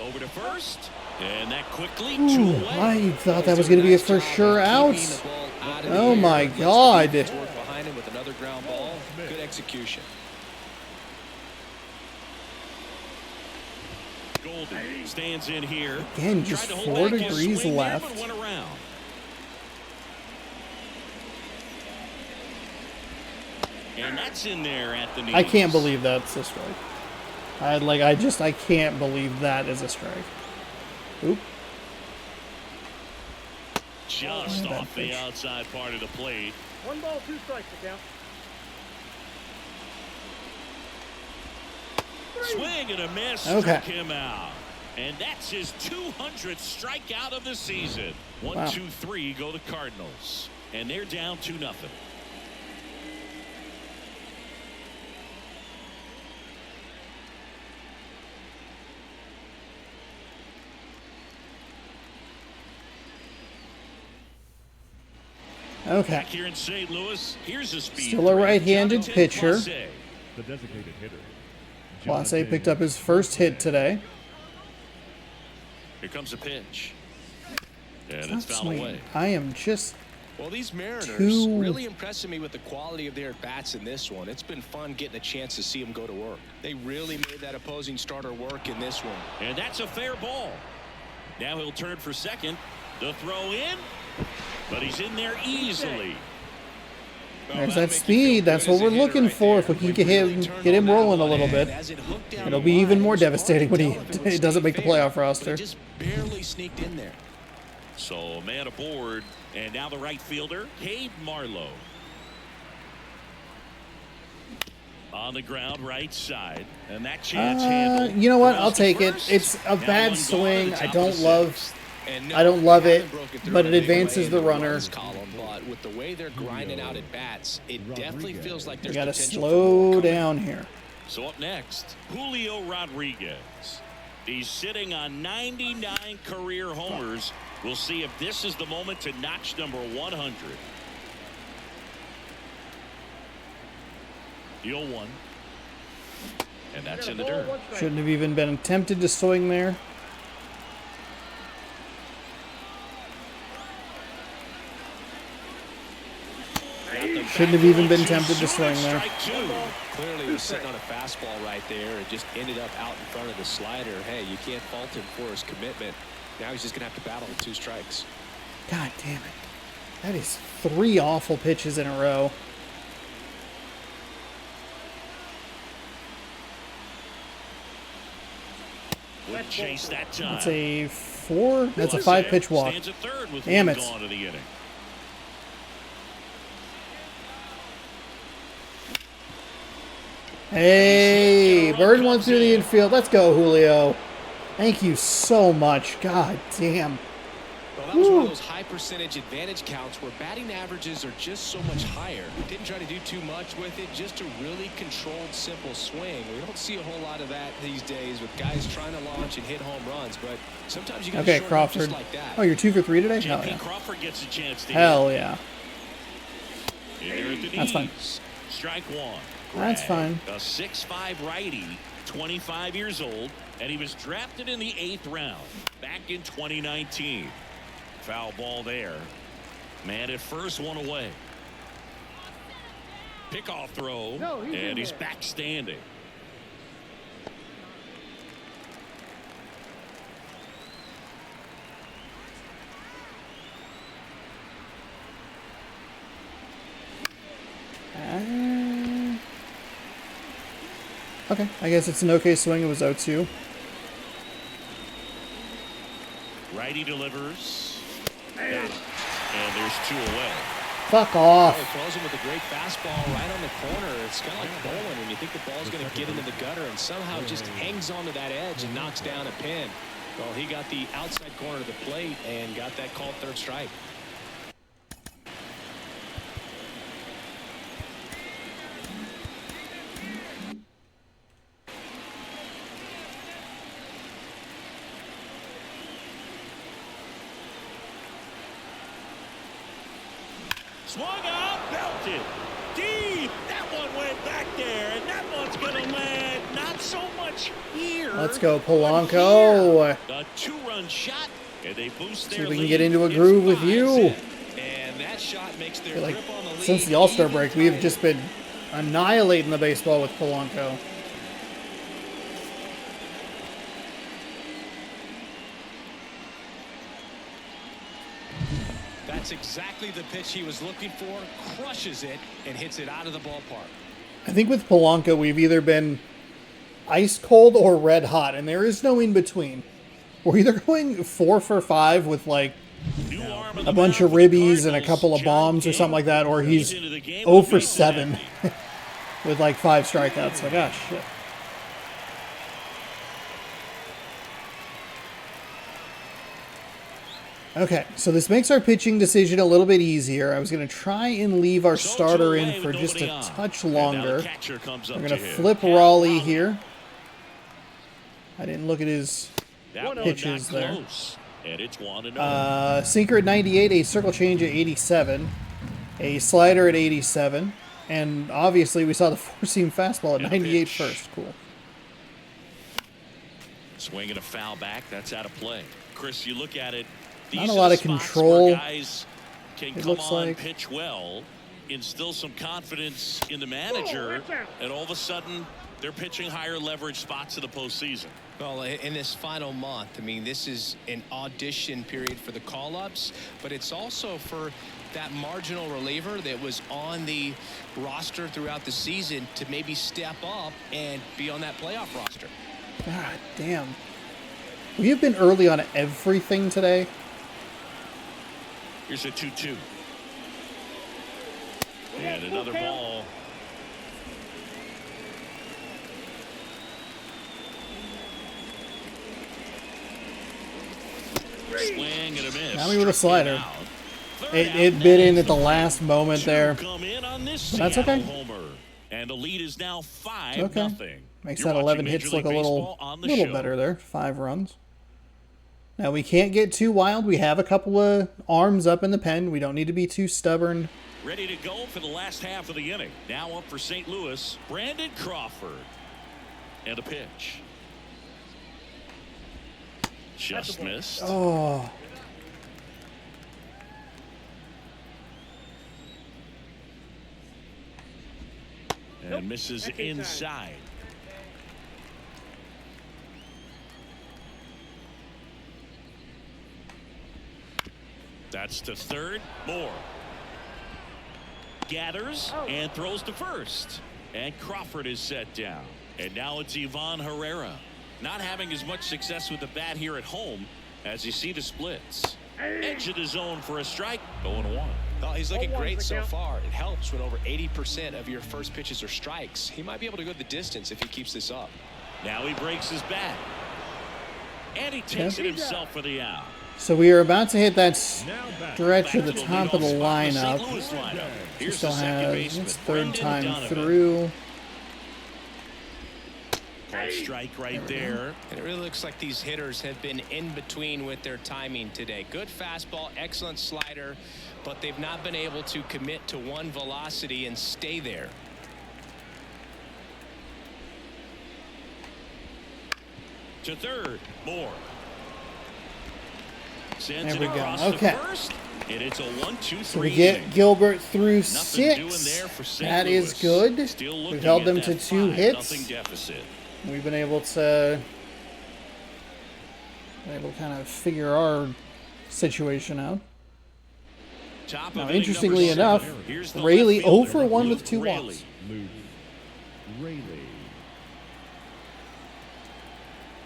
Over to first. And that quickly, 2 Ooh, away. I thought that was going to be a for sure out. Oh my God. Behind him with another ground ball. Good execution. Golden stands in here. Again, just Tried to hold 4 back his degrees swing there, left. but went around. And that's in there at the knees. I can't believe that's a strike. I can't believe that is a strike. Oop. just off the outside part of the plate. 1 ball, 2 strikes, the count. Swing and a miss. Okay. Struck him out. And that's his 200th strikeout of the season. 1, 2, 3 go the Cardinals. And they're down 2-0. Okay. Back here in St. Louis, here's a speed Still a right-handed Jonathan pitcher. Clase. The designated hitter. Clase picked up his first hit today. Here comes a pitch. And Not it's fouled swinging. away. I am just... Well, these Mariners Too- really impressing me with the quality of their at-bats in this one. It's been fun getting a chance to see them go to work. They really made that opposing starter work in this one. And that's a fair ball. Now he'll turn for second. The throw in. But he's in there easily. There's that speed. That's what we're looking for. If we can get him rolling a little bit, it'll be even more devastating when he doesn't make the playoff roster. Just barely sneaked in there. So a man aboard. And now the right fielder, Cade Marlowe. On the ground, right side. And that chance handled. You know what? I'll Goes to take it. first. It's a Now bad one swing. gone at the I top don't of the love. sixth. And I don't love it, haven't broken through but in it a big advances way in the runner. runs column, but with the way they're grinding out at bats, it definitely feels like We there's got to potential for more slow coming. down here. So up next, Julio Rodriguez. He's sitting on 99 career homers. We'll see if this is the moment to notch number 100. The 0-1. And that's in the dirt. Shouldn't have even been tempted to swing there. Shouldn't have even been tempted to swing there. Strike two. Clearly, he was sitting on a fastball right there. It just ended up out in front of the slider. Hey, you can't fault him for his commitment. Now he's just going to have to battle with 2 strikes. God damn it. That is 3 awful pitches in a row. Would chase that time. That's a 4. That's a 5-pitch walk. Stands at third with Damn one it. gone to the inning. Hey, bird one through the infield. Let's go, Julio. Thank you so much. God damn. Well, that was one of those high percentage advantage counts where batting averages are just so much higher. Didn't try to do too much with it, just a really controlled, simple swing. We don't see a whole lot of that these days with guys trying to launch and hit home runs, but sometimes you got to Okay, shorten up Crawford. just like that. Oh, you're 2 for 3 today? Hell J.P. yeah. Crawford gets a chance to Hell yeah. hit. Here at the That's fine. knees. Strike 1. That's fine. A 6'5" righty, 25 years old, and he was drafted in the 8th round back in 2019. Foul ball there. Man at first, one away. Pickoff throw, and he's back standing. Okay, I guess it's an okay swing. It was 0-2. Righty delivers. Got it. And there's 2 away. Fuck Oh, off. he throws him with a great fastball right on the corner. It's kind of like bowling when you think the ball's going to get into the gutter and somehow just hangs onto that edge and knocks down a pin. Well, he got the outside corner of the plate and got that called 3rd strike. Swung out, belted. Deep. That one went back there, and that one's going to land not so much here. Let's go, but Polanco. here. A 2-run shot, and they boost See their if we can lead. get into a It's groove with 5. you. And that shot makes their Like, grip on the lead. since the All-Star even break, we have tighter. just been annihilating the baseball with Polanco. That's exactly the pitch he was looking for. Crushes it and hits it out of the ballpark. I think with Polanco, we've either been ice cold or red hot, and there is no in between. We're either going 4 for 5 with like New arm a bunch of ribbies and a couple of bombs or something like that, or he's 0 for 7 with like 5 strikeouts. Like, gosh, shit. Okay, so this makes our pitching decision a little bit easier. I was going to try and leave our starter in for just a touch longer. We're going to flip Raleigh here. I didn't look at his pitches there. Sinker at 98, a circle change at 87, a slider at 87, and obviously we saw the four-seam fastball at 98 first. Cool. Swinging a foul back, that's out of play. Chris, you look at it. Not a lot of control. Guys can it looks like pitch well, instill some confidence in the manager, and all of a sudden they're pitching higher leverage spots in the postseason. Well, in this final month, I mean, this is an audition period for the call-ups, but it's also for that marginal reliever that was on the roster throughout the season to maybe step up and be on that playoff roster. God damn. We have been early on everything today. Here's a 2-2. And another ball. Swing and a miss. Now we with a slider. It bit in at the last moment there. But that's okay. And the lead is now 5-0. Okay. Makes that 11 hits look a little better there. 5 runs. Now, we can't get too wild. We have a couple of arms up in the pen. We don't need to be too stubborn. Ready to go for the last half of the inning. Now up for St. Louis, Brandon Crawford. And a pitch. Just missed. Oh. And misses inside. That's to third. Moore gathers and throws to first. And Crawford is set down. And now it's Ivan Herrera. Not having as much success with the bat here at home as you see the splits. Edge of the zone for a strike. 0-1. Well, he's looking great so far. It helps when over 80% of your first pitches are strikes. He might be able to go the distance if he keeps this up. Now he breaks his bat. And he takes it himself for the out. So we are about to hit that stretch at the top of the lineup. He still has his 3rd time through. Strike right there. And it really looks like these hitters have been in between with their timing today. Good fastball, excellent slider, but they've not been able to commit to one velocity and stay there. To third, Moore. There we go. Okay. And it's a 1-2-3. So we get Gilbert through 6. That is good. We've held them to 2 hits. We've been able to kind of figure our situation out. Now, interestingly enough, Raley 0 for 1 with 2 walks.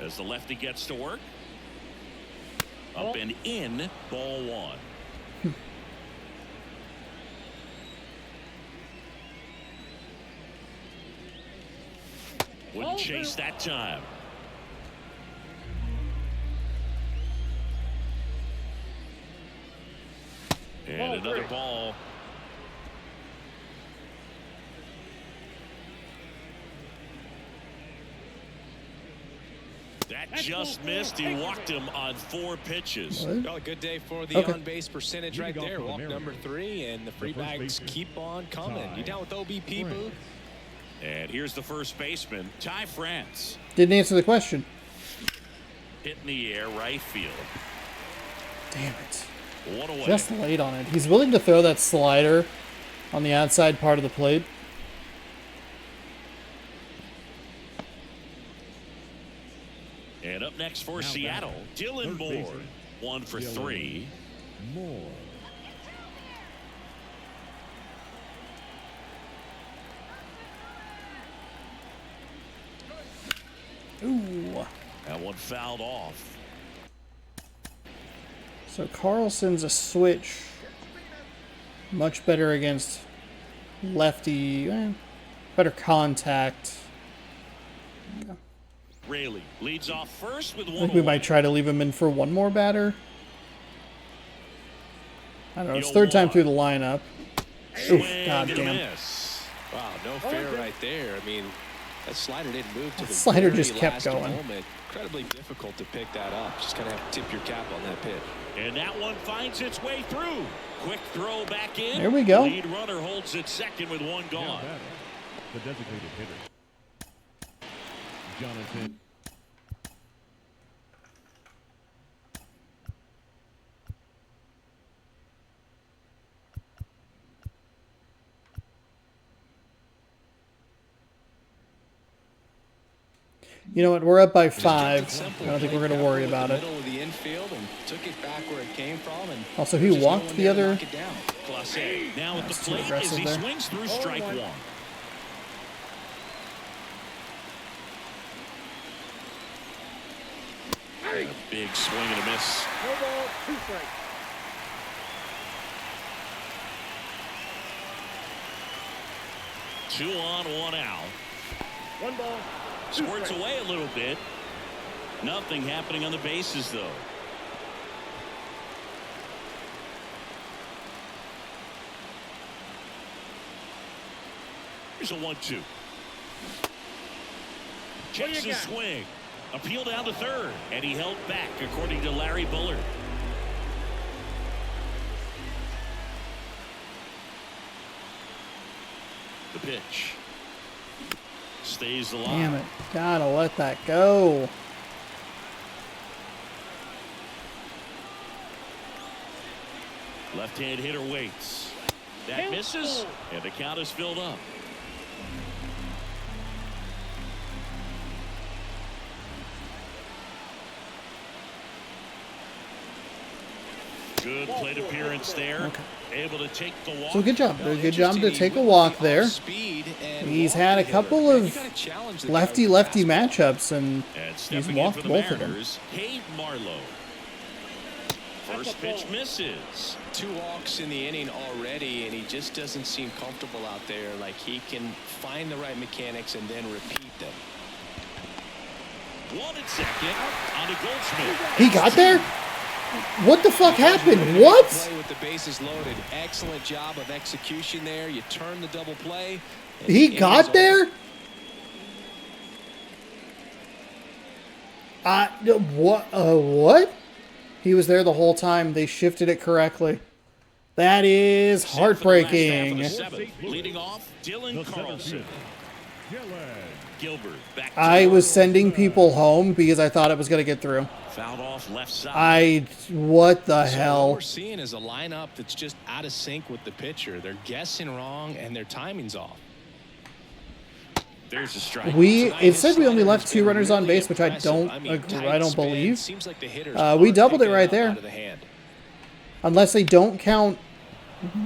As the lefty gets to work. Up and in, ball 1. Wouldn't chase that time. And another ball. That just missed. He walked him on 4 pitches. Well, a good day for the on-base percentage right there. Walk number 3, and the free bags keep on coming. You down with OBP, Boo? And here's the first baseman, Ty France. Didn't answer the question. Hit in the air, right field. Damn it. One away. Just late on it. He's willing to throw that slider on the outside part of the plate. And up next for Seattle, Dylan Moore. 1 for 3. Moore. Ooh. That one fouled off. So Carlson's a switch. Much better against lefty. Better contact. Okay. Rayleigh leads off first with I one. think we might try to leave him in for one more batter. I don't know. It's third time through the lineup. Oof, god damn. Wow, no fair right there. I mean, that slider didn't move to the slider very just kept last going. moment. Incredibly difficult to pick that up. Just kind of have to tip your cap on that pitch. And that one finds its way through. Quick throw back in. There we go. Lead runner holds it second with one gone. The designated hitter, Jonathan. You know what? We're up by 5. I don't think we're going to worry about it. Also, he walked the other. Clase now at the That's too plate as aggressive he there. swings through strike one. A big swing and a miss. No ball, 2 strikes. Two on, one out. 1 ball, 2 Squirts strikes. away a little bit. Nothing happening on the bases, though. Here's a 1-2. Checks the swing. Appeal down to third. And he held back, according to Larry Bullard. The pitch. Stays alive. Damn it. Gotta let that go. Left-hand hitter waits. That misses, and the count is filled up. Good plate appearance there. Okay. Able to take the walk. So good job. Good job to take a walk there. He's had a couple of lefty-lefty matchups, and he's stepping in walked for the both of them. Mariners, Cade Marlowe. First pitch misses. 2 walks in the inning already, and he just doesn't seem comfortable out there. Like he can find the right mechanics and then repeat them. 1 at second on a Goldschmidt. He got there? What the fuck happened? What? Play with the bases loaded. Excellent job of execution there. You turn the double play. He got there? What? What? He was there the whole time. They shifted it correctly. That is heartbreaking. Leading off, Dylan Carlson. Gilbert back. I was sending people home because I thought it was going to get through. Fouled off left side. What the So hell? what we're seeing is a lineup that's just out of sync with the pitcher. They're guessing wrong and their timing's off. There's a strike. It said we only left 2 runners on base, which I don't agree. I don't believe. We doubled it right there. Unless they don't count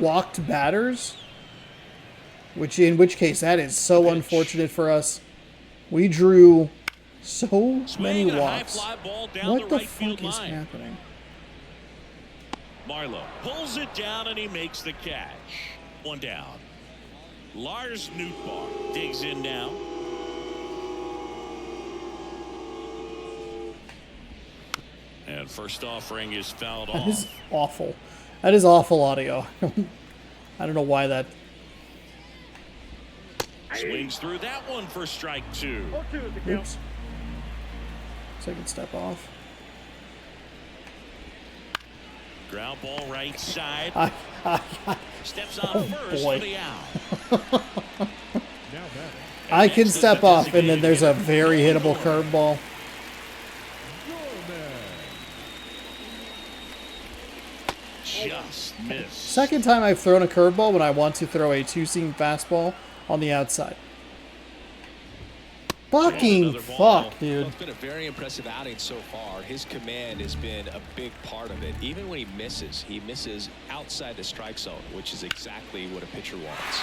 walked batters, in which case that is so unfortunate for us. We drew so many walks. What the fuck is happening? Marlowe pulls it down and he makes the catch. 1 down. Lars Nootbaar digs in now. And first offering is fouled off. That is awful. That is awful audio. I don't know why that. Swings through that one for strike 2. 0-2 is the count. Oops. Second step off. Ground ball right side. Steps on Oh, first boy. for the out. I can step off, and then there's a very hittable curveball. Just missed. Second time I've thrown a curveball when I want to throw a 2-seam fastball on the outside. Fucking Another ball. fuck, dude. Well, it's been a very impressive outing so far. His command has been a big part of it. Even when he misses outside the strike zone, which is exactly what a pitcher wants.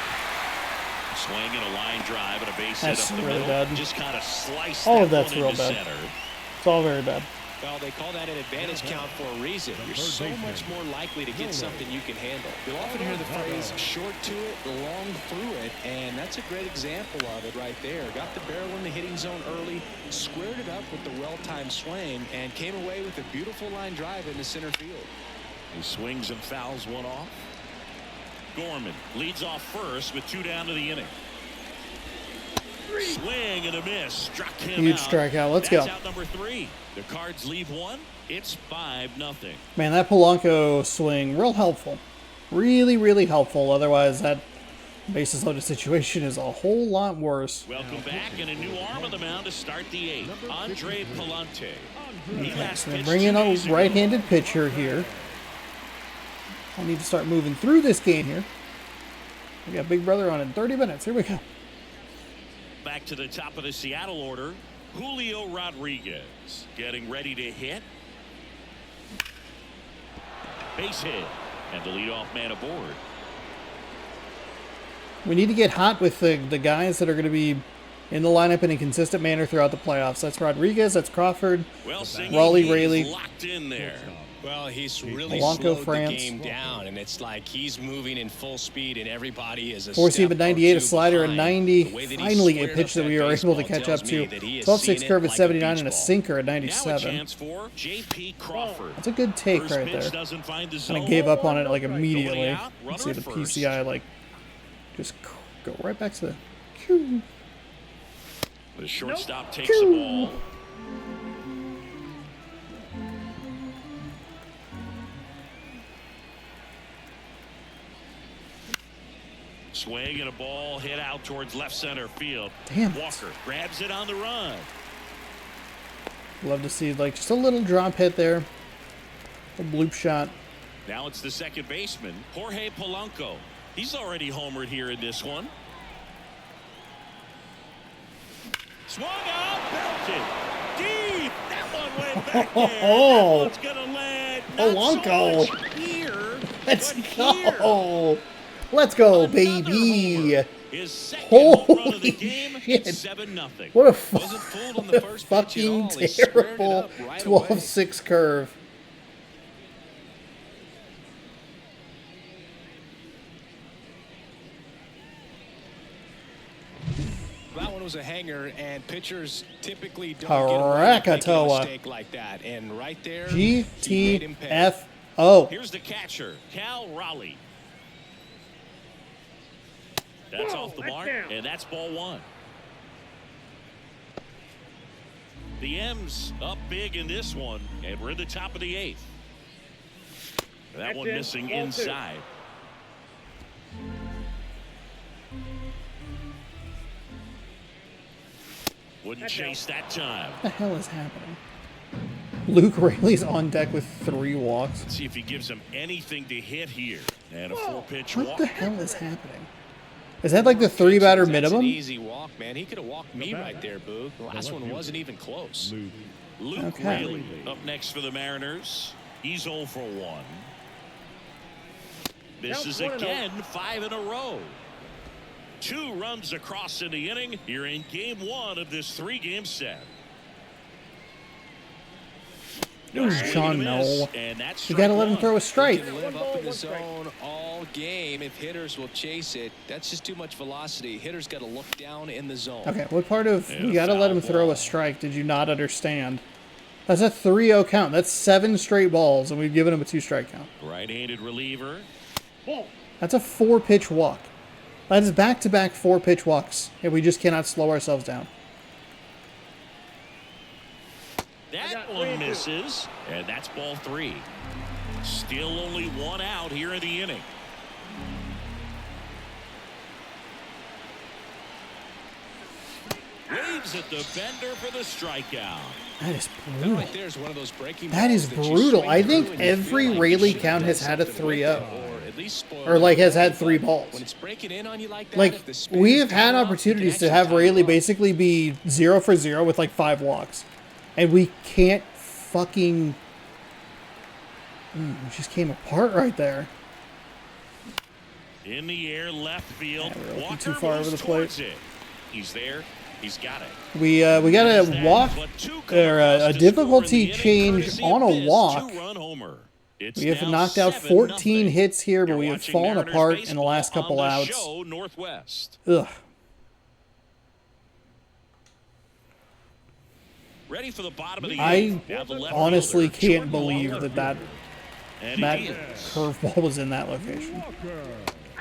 Swing and a line drive and a base hit That's up the really middle. bad. Just kind of sliced All that of that's one real into bad. center. It's all very bad. Well, they call that an advantage count for a reason. You're so much more likely to get something you can handle. You'll often hear the phrase short to it, long through it, and that's a great example of it right there. Got the barrel in the hitting zone early, squared it up with the well-timed swing, and came away with a beautiful line drive into center field. He swings and fouls one off. Gorman leads off first with 2 down to the inning. Swing and a miss. Struck him Huge out. strikeout. Let's That's go. out number 3. The Cards leave 1. It's 5-0. Man, that Polanco swing, real helpful. Really, really helpful. Otherwise, that bases loaded situation is a whole lot worse. Welcome back, and a new arm on the mound to start the 8th. Andre Palante. He last So pitched bring in 2 a days ago. right-handed pitcher here. I need to start moving through this game here. We got Big Brother on in 30 minutes. Here we go. Back to the top of the Seattle order. Julio Rodriguez getting ready to hit. Base hit. And the leadoff man aboard. We need to get hot with the guys that are going to be in the lineup in a consistent manner throughout the playoffs. That's Rodriguez, that's Crawford, Well, Raleigh, he's Rayleigh. locked in there. Well, he's really Polanco, slowed France. the game down, and it's like he's moving in full speed, and everybody is a Four-seam step at 98, or a two slider at behind. 90. The way that he Finally, a squared pitch up that we that were able to baseball catch up tells to. me that he has 12-6 seen curve it at like a 79 beach and a ball. sinker at Now a 97. chance for J.P. Crawford. That's a good take First right pitch there. doesn't find the And zone. I gave up on it like immediately. Going out, runner See the at first. PCI like just go right back to the. Cue. The shortstop takes the ball. Swing and a ball hit out towards left center field. Damn it. Walker grabs it on the run. Love to see like just a little drop hit there. A bloop shot. Now it's the second baseman, Jorge Polanco. He's already homered here in this one. Swung out, belted deep. That one went back there. That one's gonna land. Not Polanco. so much here, Let's but here. go. Let's go, Another baby. homer. His second home run of the Holy game. shit. It's 7-0. What a Wasn't fooled on the first pitch at fucking all. He squared it terrible up right away. 12-6 curve. That one was a hanger, and pitchers typically don't Krakatoa. get away with making a mistake like that. And right there, he made him pay. GTFO. Here's the catcher, Cal Raleigh. That's off the that's mark, down. and that's ball 1. The M's up big in this one, and we're in the top of the 8th. That That's one it. missing Ball 2. inside. Wouldn't That's chase that time. What the hell is happening? Luke Rayleigh's on deck with 3 walks. See if he gives him anything to hit here. And a 4-pitch What walk. the hell is happening? Is that like the 3-batter That's minimum? an easy walk, man. He could have walked me right there, Boog. The last one wasn't even close. Luke Okay. Rayleigh up next for the Mariners. He's 0 for 1. Misses Counts 1-0. again, 5 in a row. 2 runs across in the inning. You're in game 1 of this 3-game set. Ooh, Swing Sean, and a miss, no. and that's You gotta strike let him 1. throw a He strike. can live up in the zone all game if hitters will chase it. That's just too much velocity. Hitters got to look down in the zone. Okay, what part of And you a gotta let him foul throw ball. a strike did you not understand? That's a 3-0 count. That's 7 straight balls, and we've given him a 2-strike count. Right-handed reliever. Ball. That's a 4-pitch walk. That is back-to-back 4-pitch walks, and we just cannot slow ourselves down. That got 3 one and 2. misses, and that's ball 3. Still only 1 out here in the inning. Waves at the bender for the strikeout. That is That brutal. right there is one of those breaking That is balls that you brutal. swing I through think and you feel every like you Rayleigh should count have has done had a something with 3-0. it, or at least spoiled Or like it. has had 3 balls. When it's breaking in on you like that, Like, if the spin we is have had coming off, you opportunities can to actually have tie it Rayleigh up. basically be 0 for 0 with like 5 walks. And we can't fucking... it just came apart right there. In the air, left field. Yeah, we're looking Walker too far moves over the plate. towards it. He's there. He's got it. We got a walk or a difficulty change on a walk. We have knocked out 14 hits here, but we have fallen apart in the last couple outs. Ugh. Ready for the bottom of the I honestly can't believe that curveball was in that location.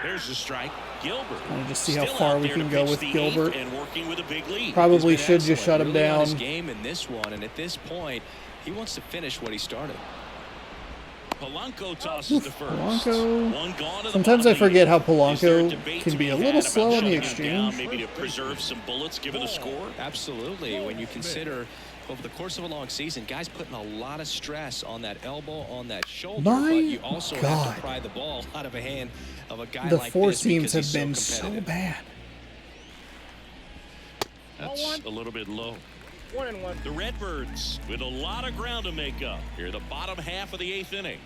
There's the strike. Gilbert. And just see how far we can go with Gilbert. And working with a big lead. Probably should just shut him down. His game in this one, and at this point, he wants to finish what he started. Polanco tosses to first. Polanco. One gone to Sometimes I forget how Polanco can can be a little slow on the exchange. Maybe to preserve some bullets given the score. Absolutely. When you consider over the course of a long season, guys putting a lot of stress on that elbow, on that shoulder, but you also have to pry the ball out of a hand of a guy The like four this seams have because been he's so so bad. That's a little bit low. 1-1. The Redbirds with a lot of ground to make up here, the bottom half of the 8th inning.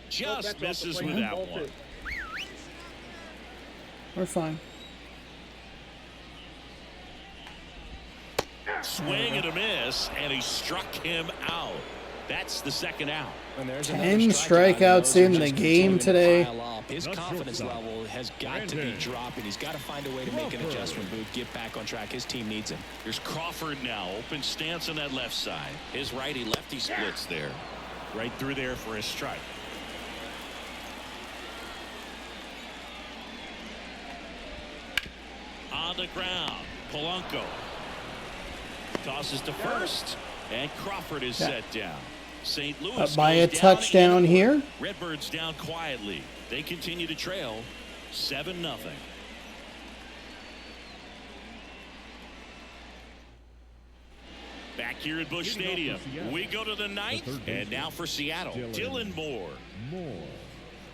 Just misses with that one. We're fine. Swing and a miss, and he struck him out. That's the second out. 10 strikeouts in the game today. His confidence level has got to be dropping. He's got to find a way to make an adjustment, Booth, get back on track. His team needs him. Here's Crawford now, open stance on that left side. His righty-lefty splits there. Right through there for a strike. On the ground, Polanco tosses to first, and Crawford is set down. St. Louis Up by a touchdown here. Redbirds down quietly. They continue to trail 7-0. Back here at Busch Stadium, we go to the 9th, and now for Seattle, Dylan Moore.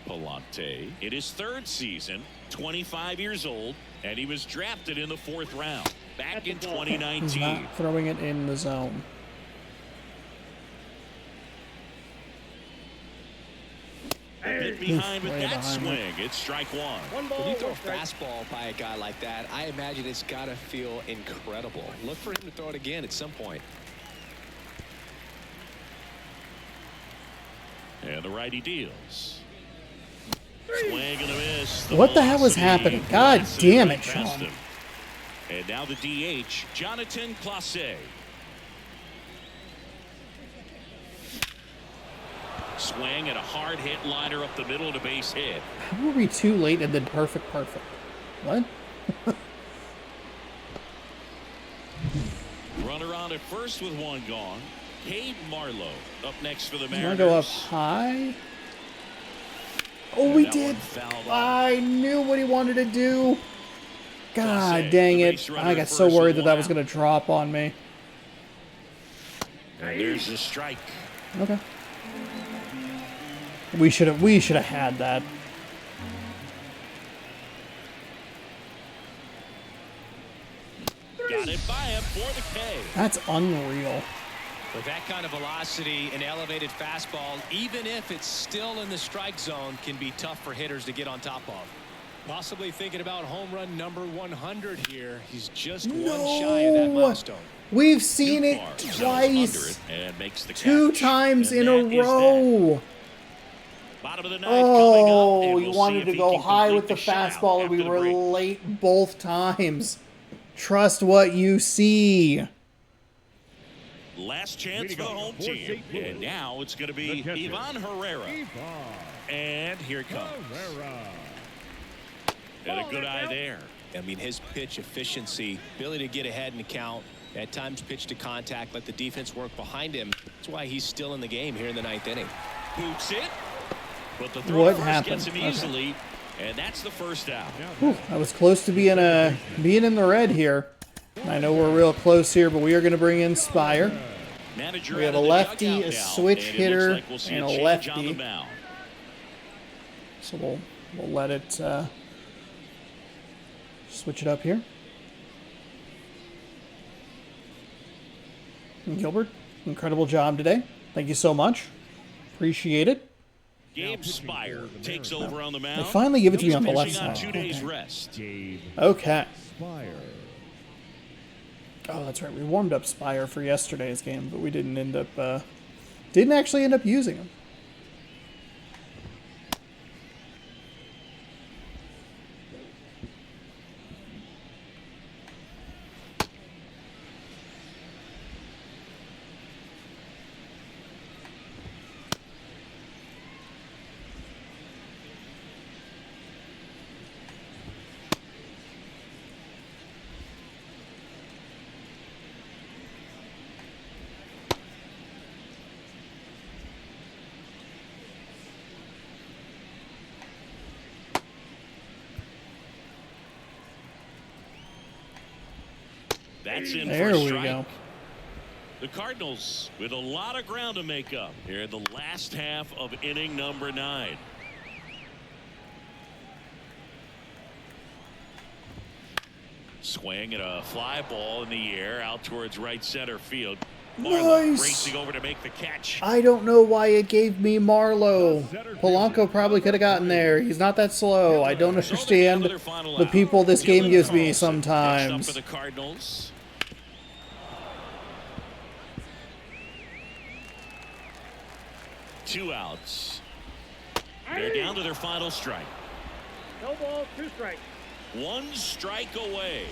Palante in his 3rd season, 25 years old, and he was drafted in the 4th round back in 2019. He's not throwing it in the zone. A bit behind with that swing. It's strike one. When you throw a fastball by a guy like that, I imagine it's got to feel incredible. Look for him to throw it again at some point. And the righty deals. Swing and a miss. What the hell was happening? God damn it, Sean. And now the DH, Jonathan Clase. Swing and a hard hit liner up the middle of the base hit. How were we too late and then perfect? What? Runner on at first with one gone. Cade Marlowe up next for the You Mariners. want to go up high? Oh, we did. I knew what he wanted to do. God dang it. I got so worried that was going to drop on me. And there's the strike. Okay. We should have had that. Got it by him for the K. That's unreal. With that kind of velocity, an elevated fastball, even if it's still in the strike zone, can be tough for hitters to get on top of. Possibly thinking about home run number 100 here. He's just one shy of that milestone. We've seen it twice. Two times in a row. Oh, we wanted to go high with the fastball and we were late both times. Trust what you see. Last chance for the home team. And now it's going to be Ivan Herrera. And here it comes. And a good eye there. I mean, his pitch efficiency, ability to get ahead in the count, at times pitch to contact, let the defense work behind him. That's why he's still in the game here in the 9th inning. Boots it. But the throw gets him easily. And that's the first out. Whew, I was close to being in the red here. I know we're real close here, but we are going to bring in Spire. We have a lefty, a switch hitter, and a lefty. So we'll let it switch it up here. And Gilbert, incredible job today. Thank you so much. Appreciate it. Gabe Spire takes over on the mound. They finally give it to me He's on the left pitching on side. 2 days rest. Gabe Okay. Spire. Oh, that's right. We warmed up Spire for yesterday's game, but we didn't actually end up using him. That's in There for a we strike. go. The Cardinals with a lot of ground to make up here in the last half of inning number 9. Swing and a fly ball in the air out towards right center field. Marlowe Nice. racing over to make the catch. I don't know why it gave me Marlowe. Polanco probably could have gotten there. He's not that slow. I don't understand the people this game gives me Next up sometimes. for the Cardinals. Two outs. They're down to their final strike. No ball, 2 strikes. 1 strike away.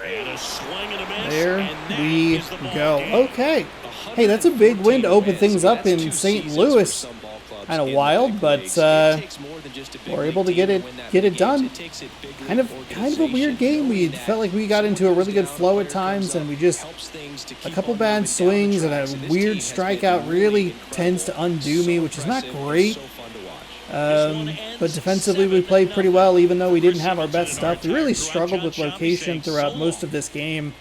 And a swing and a miss. There and that we is the ball go. game. Okay. Hey, that's a big win to open things up in St. Louis. Kind of wild, but we're able to get it done. Kind of a weird game. We felt like we got into a really good flow at times, and we just a couple bad swings and a weird strikeout really tends to undo me, which is not great. But defensively we played pretty well, even though we didn't have our best stuff. We really struggled with location throughout most of this game.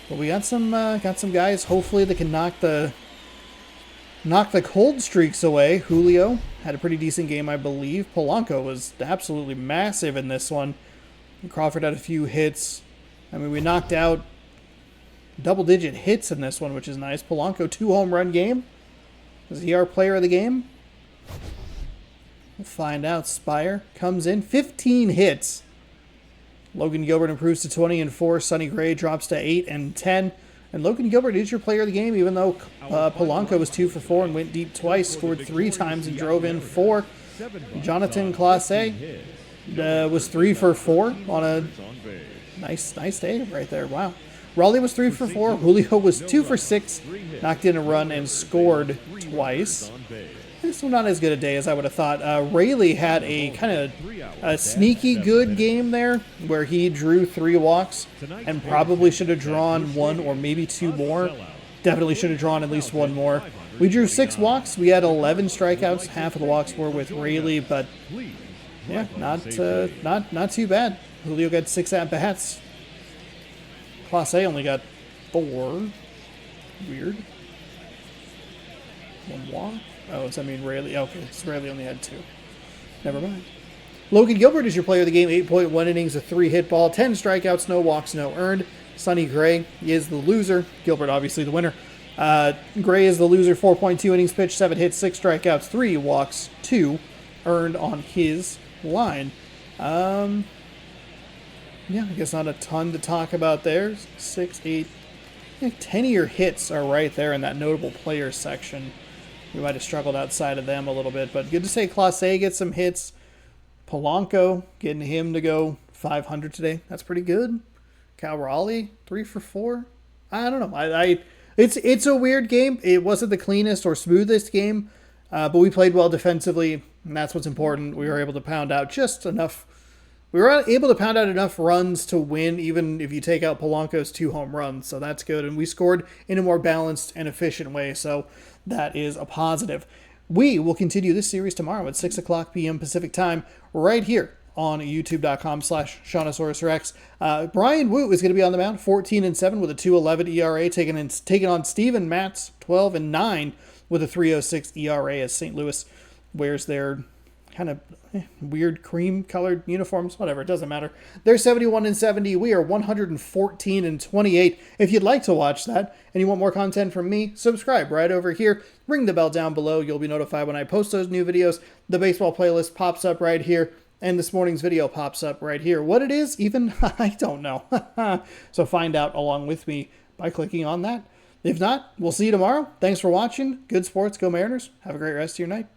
But we got some guys, hopefully, that can knock the cold streaks away. Julio had a pretty decent game, I believe. Polanco was absolutely massive in this one. Crawford had a few hits. I mean, we knocked out double-digit hits in this one, which is nice. Polanco, 2 home run game. Is he our player of the game? We'll find out. Spire comes in, 15 hits. Logan Gilbert improves to 20 and 4. Sonny Gray drops to 8 and 10. And Logan Gilbert is your player of the game, even though Polanco was 2 for 4 and went deep twice, scored 3 times and drove in 4. Jonathan Clase was 3 for 4 on a nice day right there. Wow. Raleigh was 3 for 4. Julio was 2 for 6, knocked in a run and scored twice. This was not as good a day as I would have thought. Rayleigh had a kind of a sneaky good game there where he drew 3 walks and probably should have drawn 1 or maybe 2 more. Definitely should have drawn at least 1 more. We drew 6 walks. We had 11 strikeouts. Half of the walks were with Rayleigh, but yeah, not too bad. Julio got 6 at-bats. Clase only got 4. Weird. 1 walk. Oh, does that mean Rayleigh? Okay, so Rayleigh only had 2. Never mind. Logan Gilbert is your player of the game. 8.1 innings, a 3-hit ball, 10 strikeouts, no walks, no earned. Sonny Gray is the loser. Gilbert, obviously, the winner. Gray is the loser. 4.2 innings pitched, 7 hits, 6 strikeouts, 3 walks, 2 earned on his line. Yeah, I guess not a ton to talk about there. 6, 8, 10 of your hits are right there in that notable players section. We might have struggled outside of them a little bit, but good to say Clase gets some hits. Polanco, getting him to go 500 today. That's pretty good. Cal Raleigh, 3 for 4. I don't know. It's a weird game. It wasn't the cleanest or smoothest game, but we played well defensively, and that's what's important. We were able to pound out just enough. We were able to pound out enough runs to win, even if you take out Polanco's 2 home runs, so that's good. And we scored in a more balanced and efficient way, so that is a positive. We will continue this series tomorrow at 6 o'clock p.m. Pacific time, right here on youtube.com/ShaunosaurusRex. Brian Wu is going to be on the mound, 14 and 7 with a 2.11 ERA, taking on Steven Matz, 12 and 9 with a 3.06 ERA as St. Louis wears their kind of weird cream colored uniforms, whatever, it doesn't matter. They're 71-70. We are 114-28. If you'd like to watch that and you want more content from me, subscribe right over here. Ring the bell down below. You'll be notified when I post those new videos. The baseball playlist pops up right here, and this morning's video pops up right here. What it is, even, I don't know. So find out along with me by clicking on that. If not, we'll see you tomorrow. Thanks for watching. Good sports. Go Mariners. Have a great rest of your night.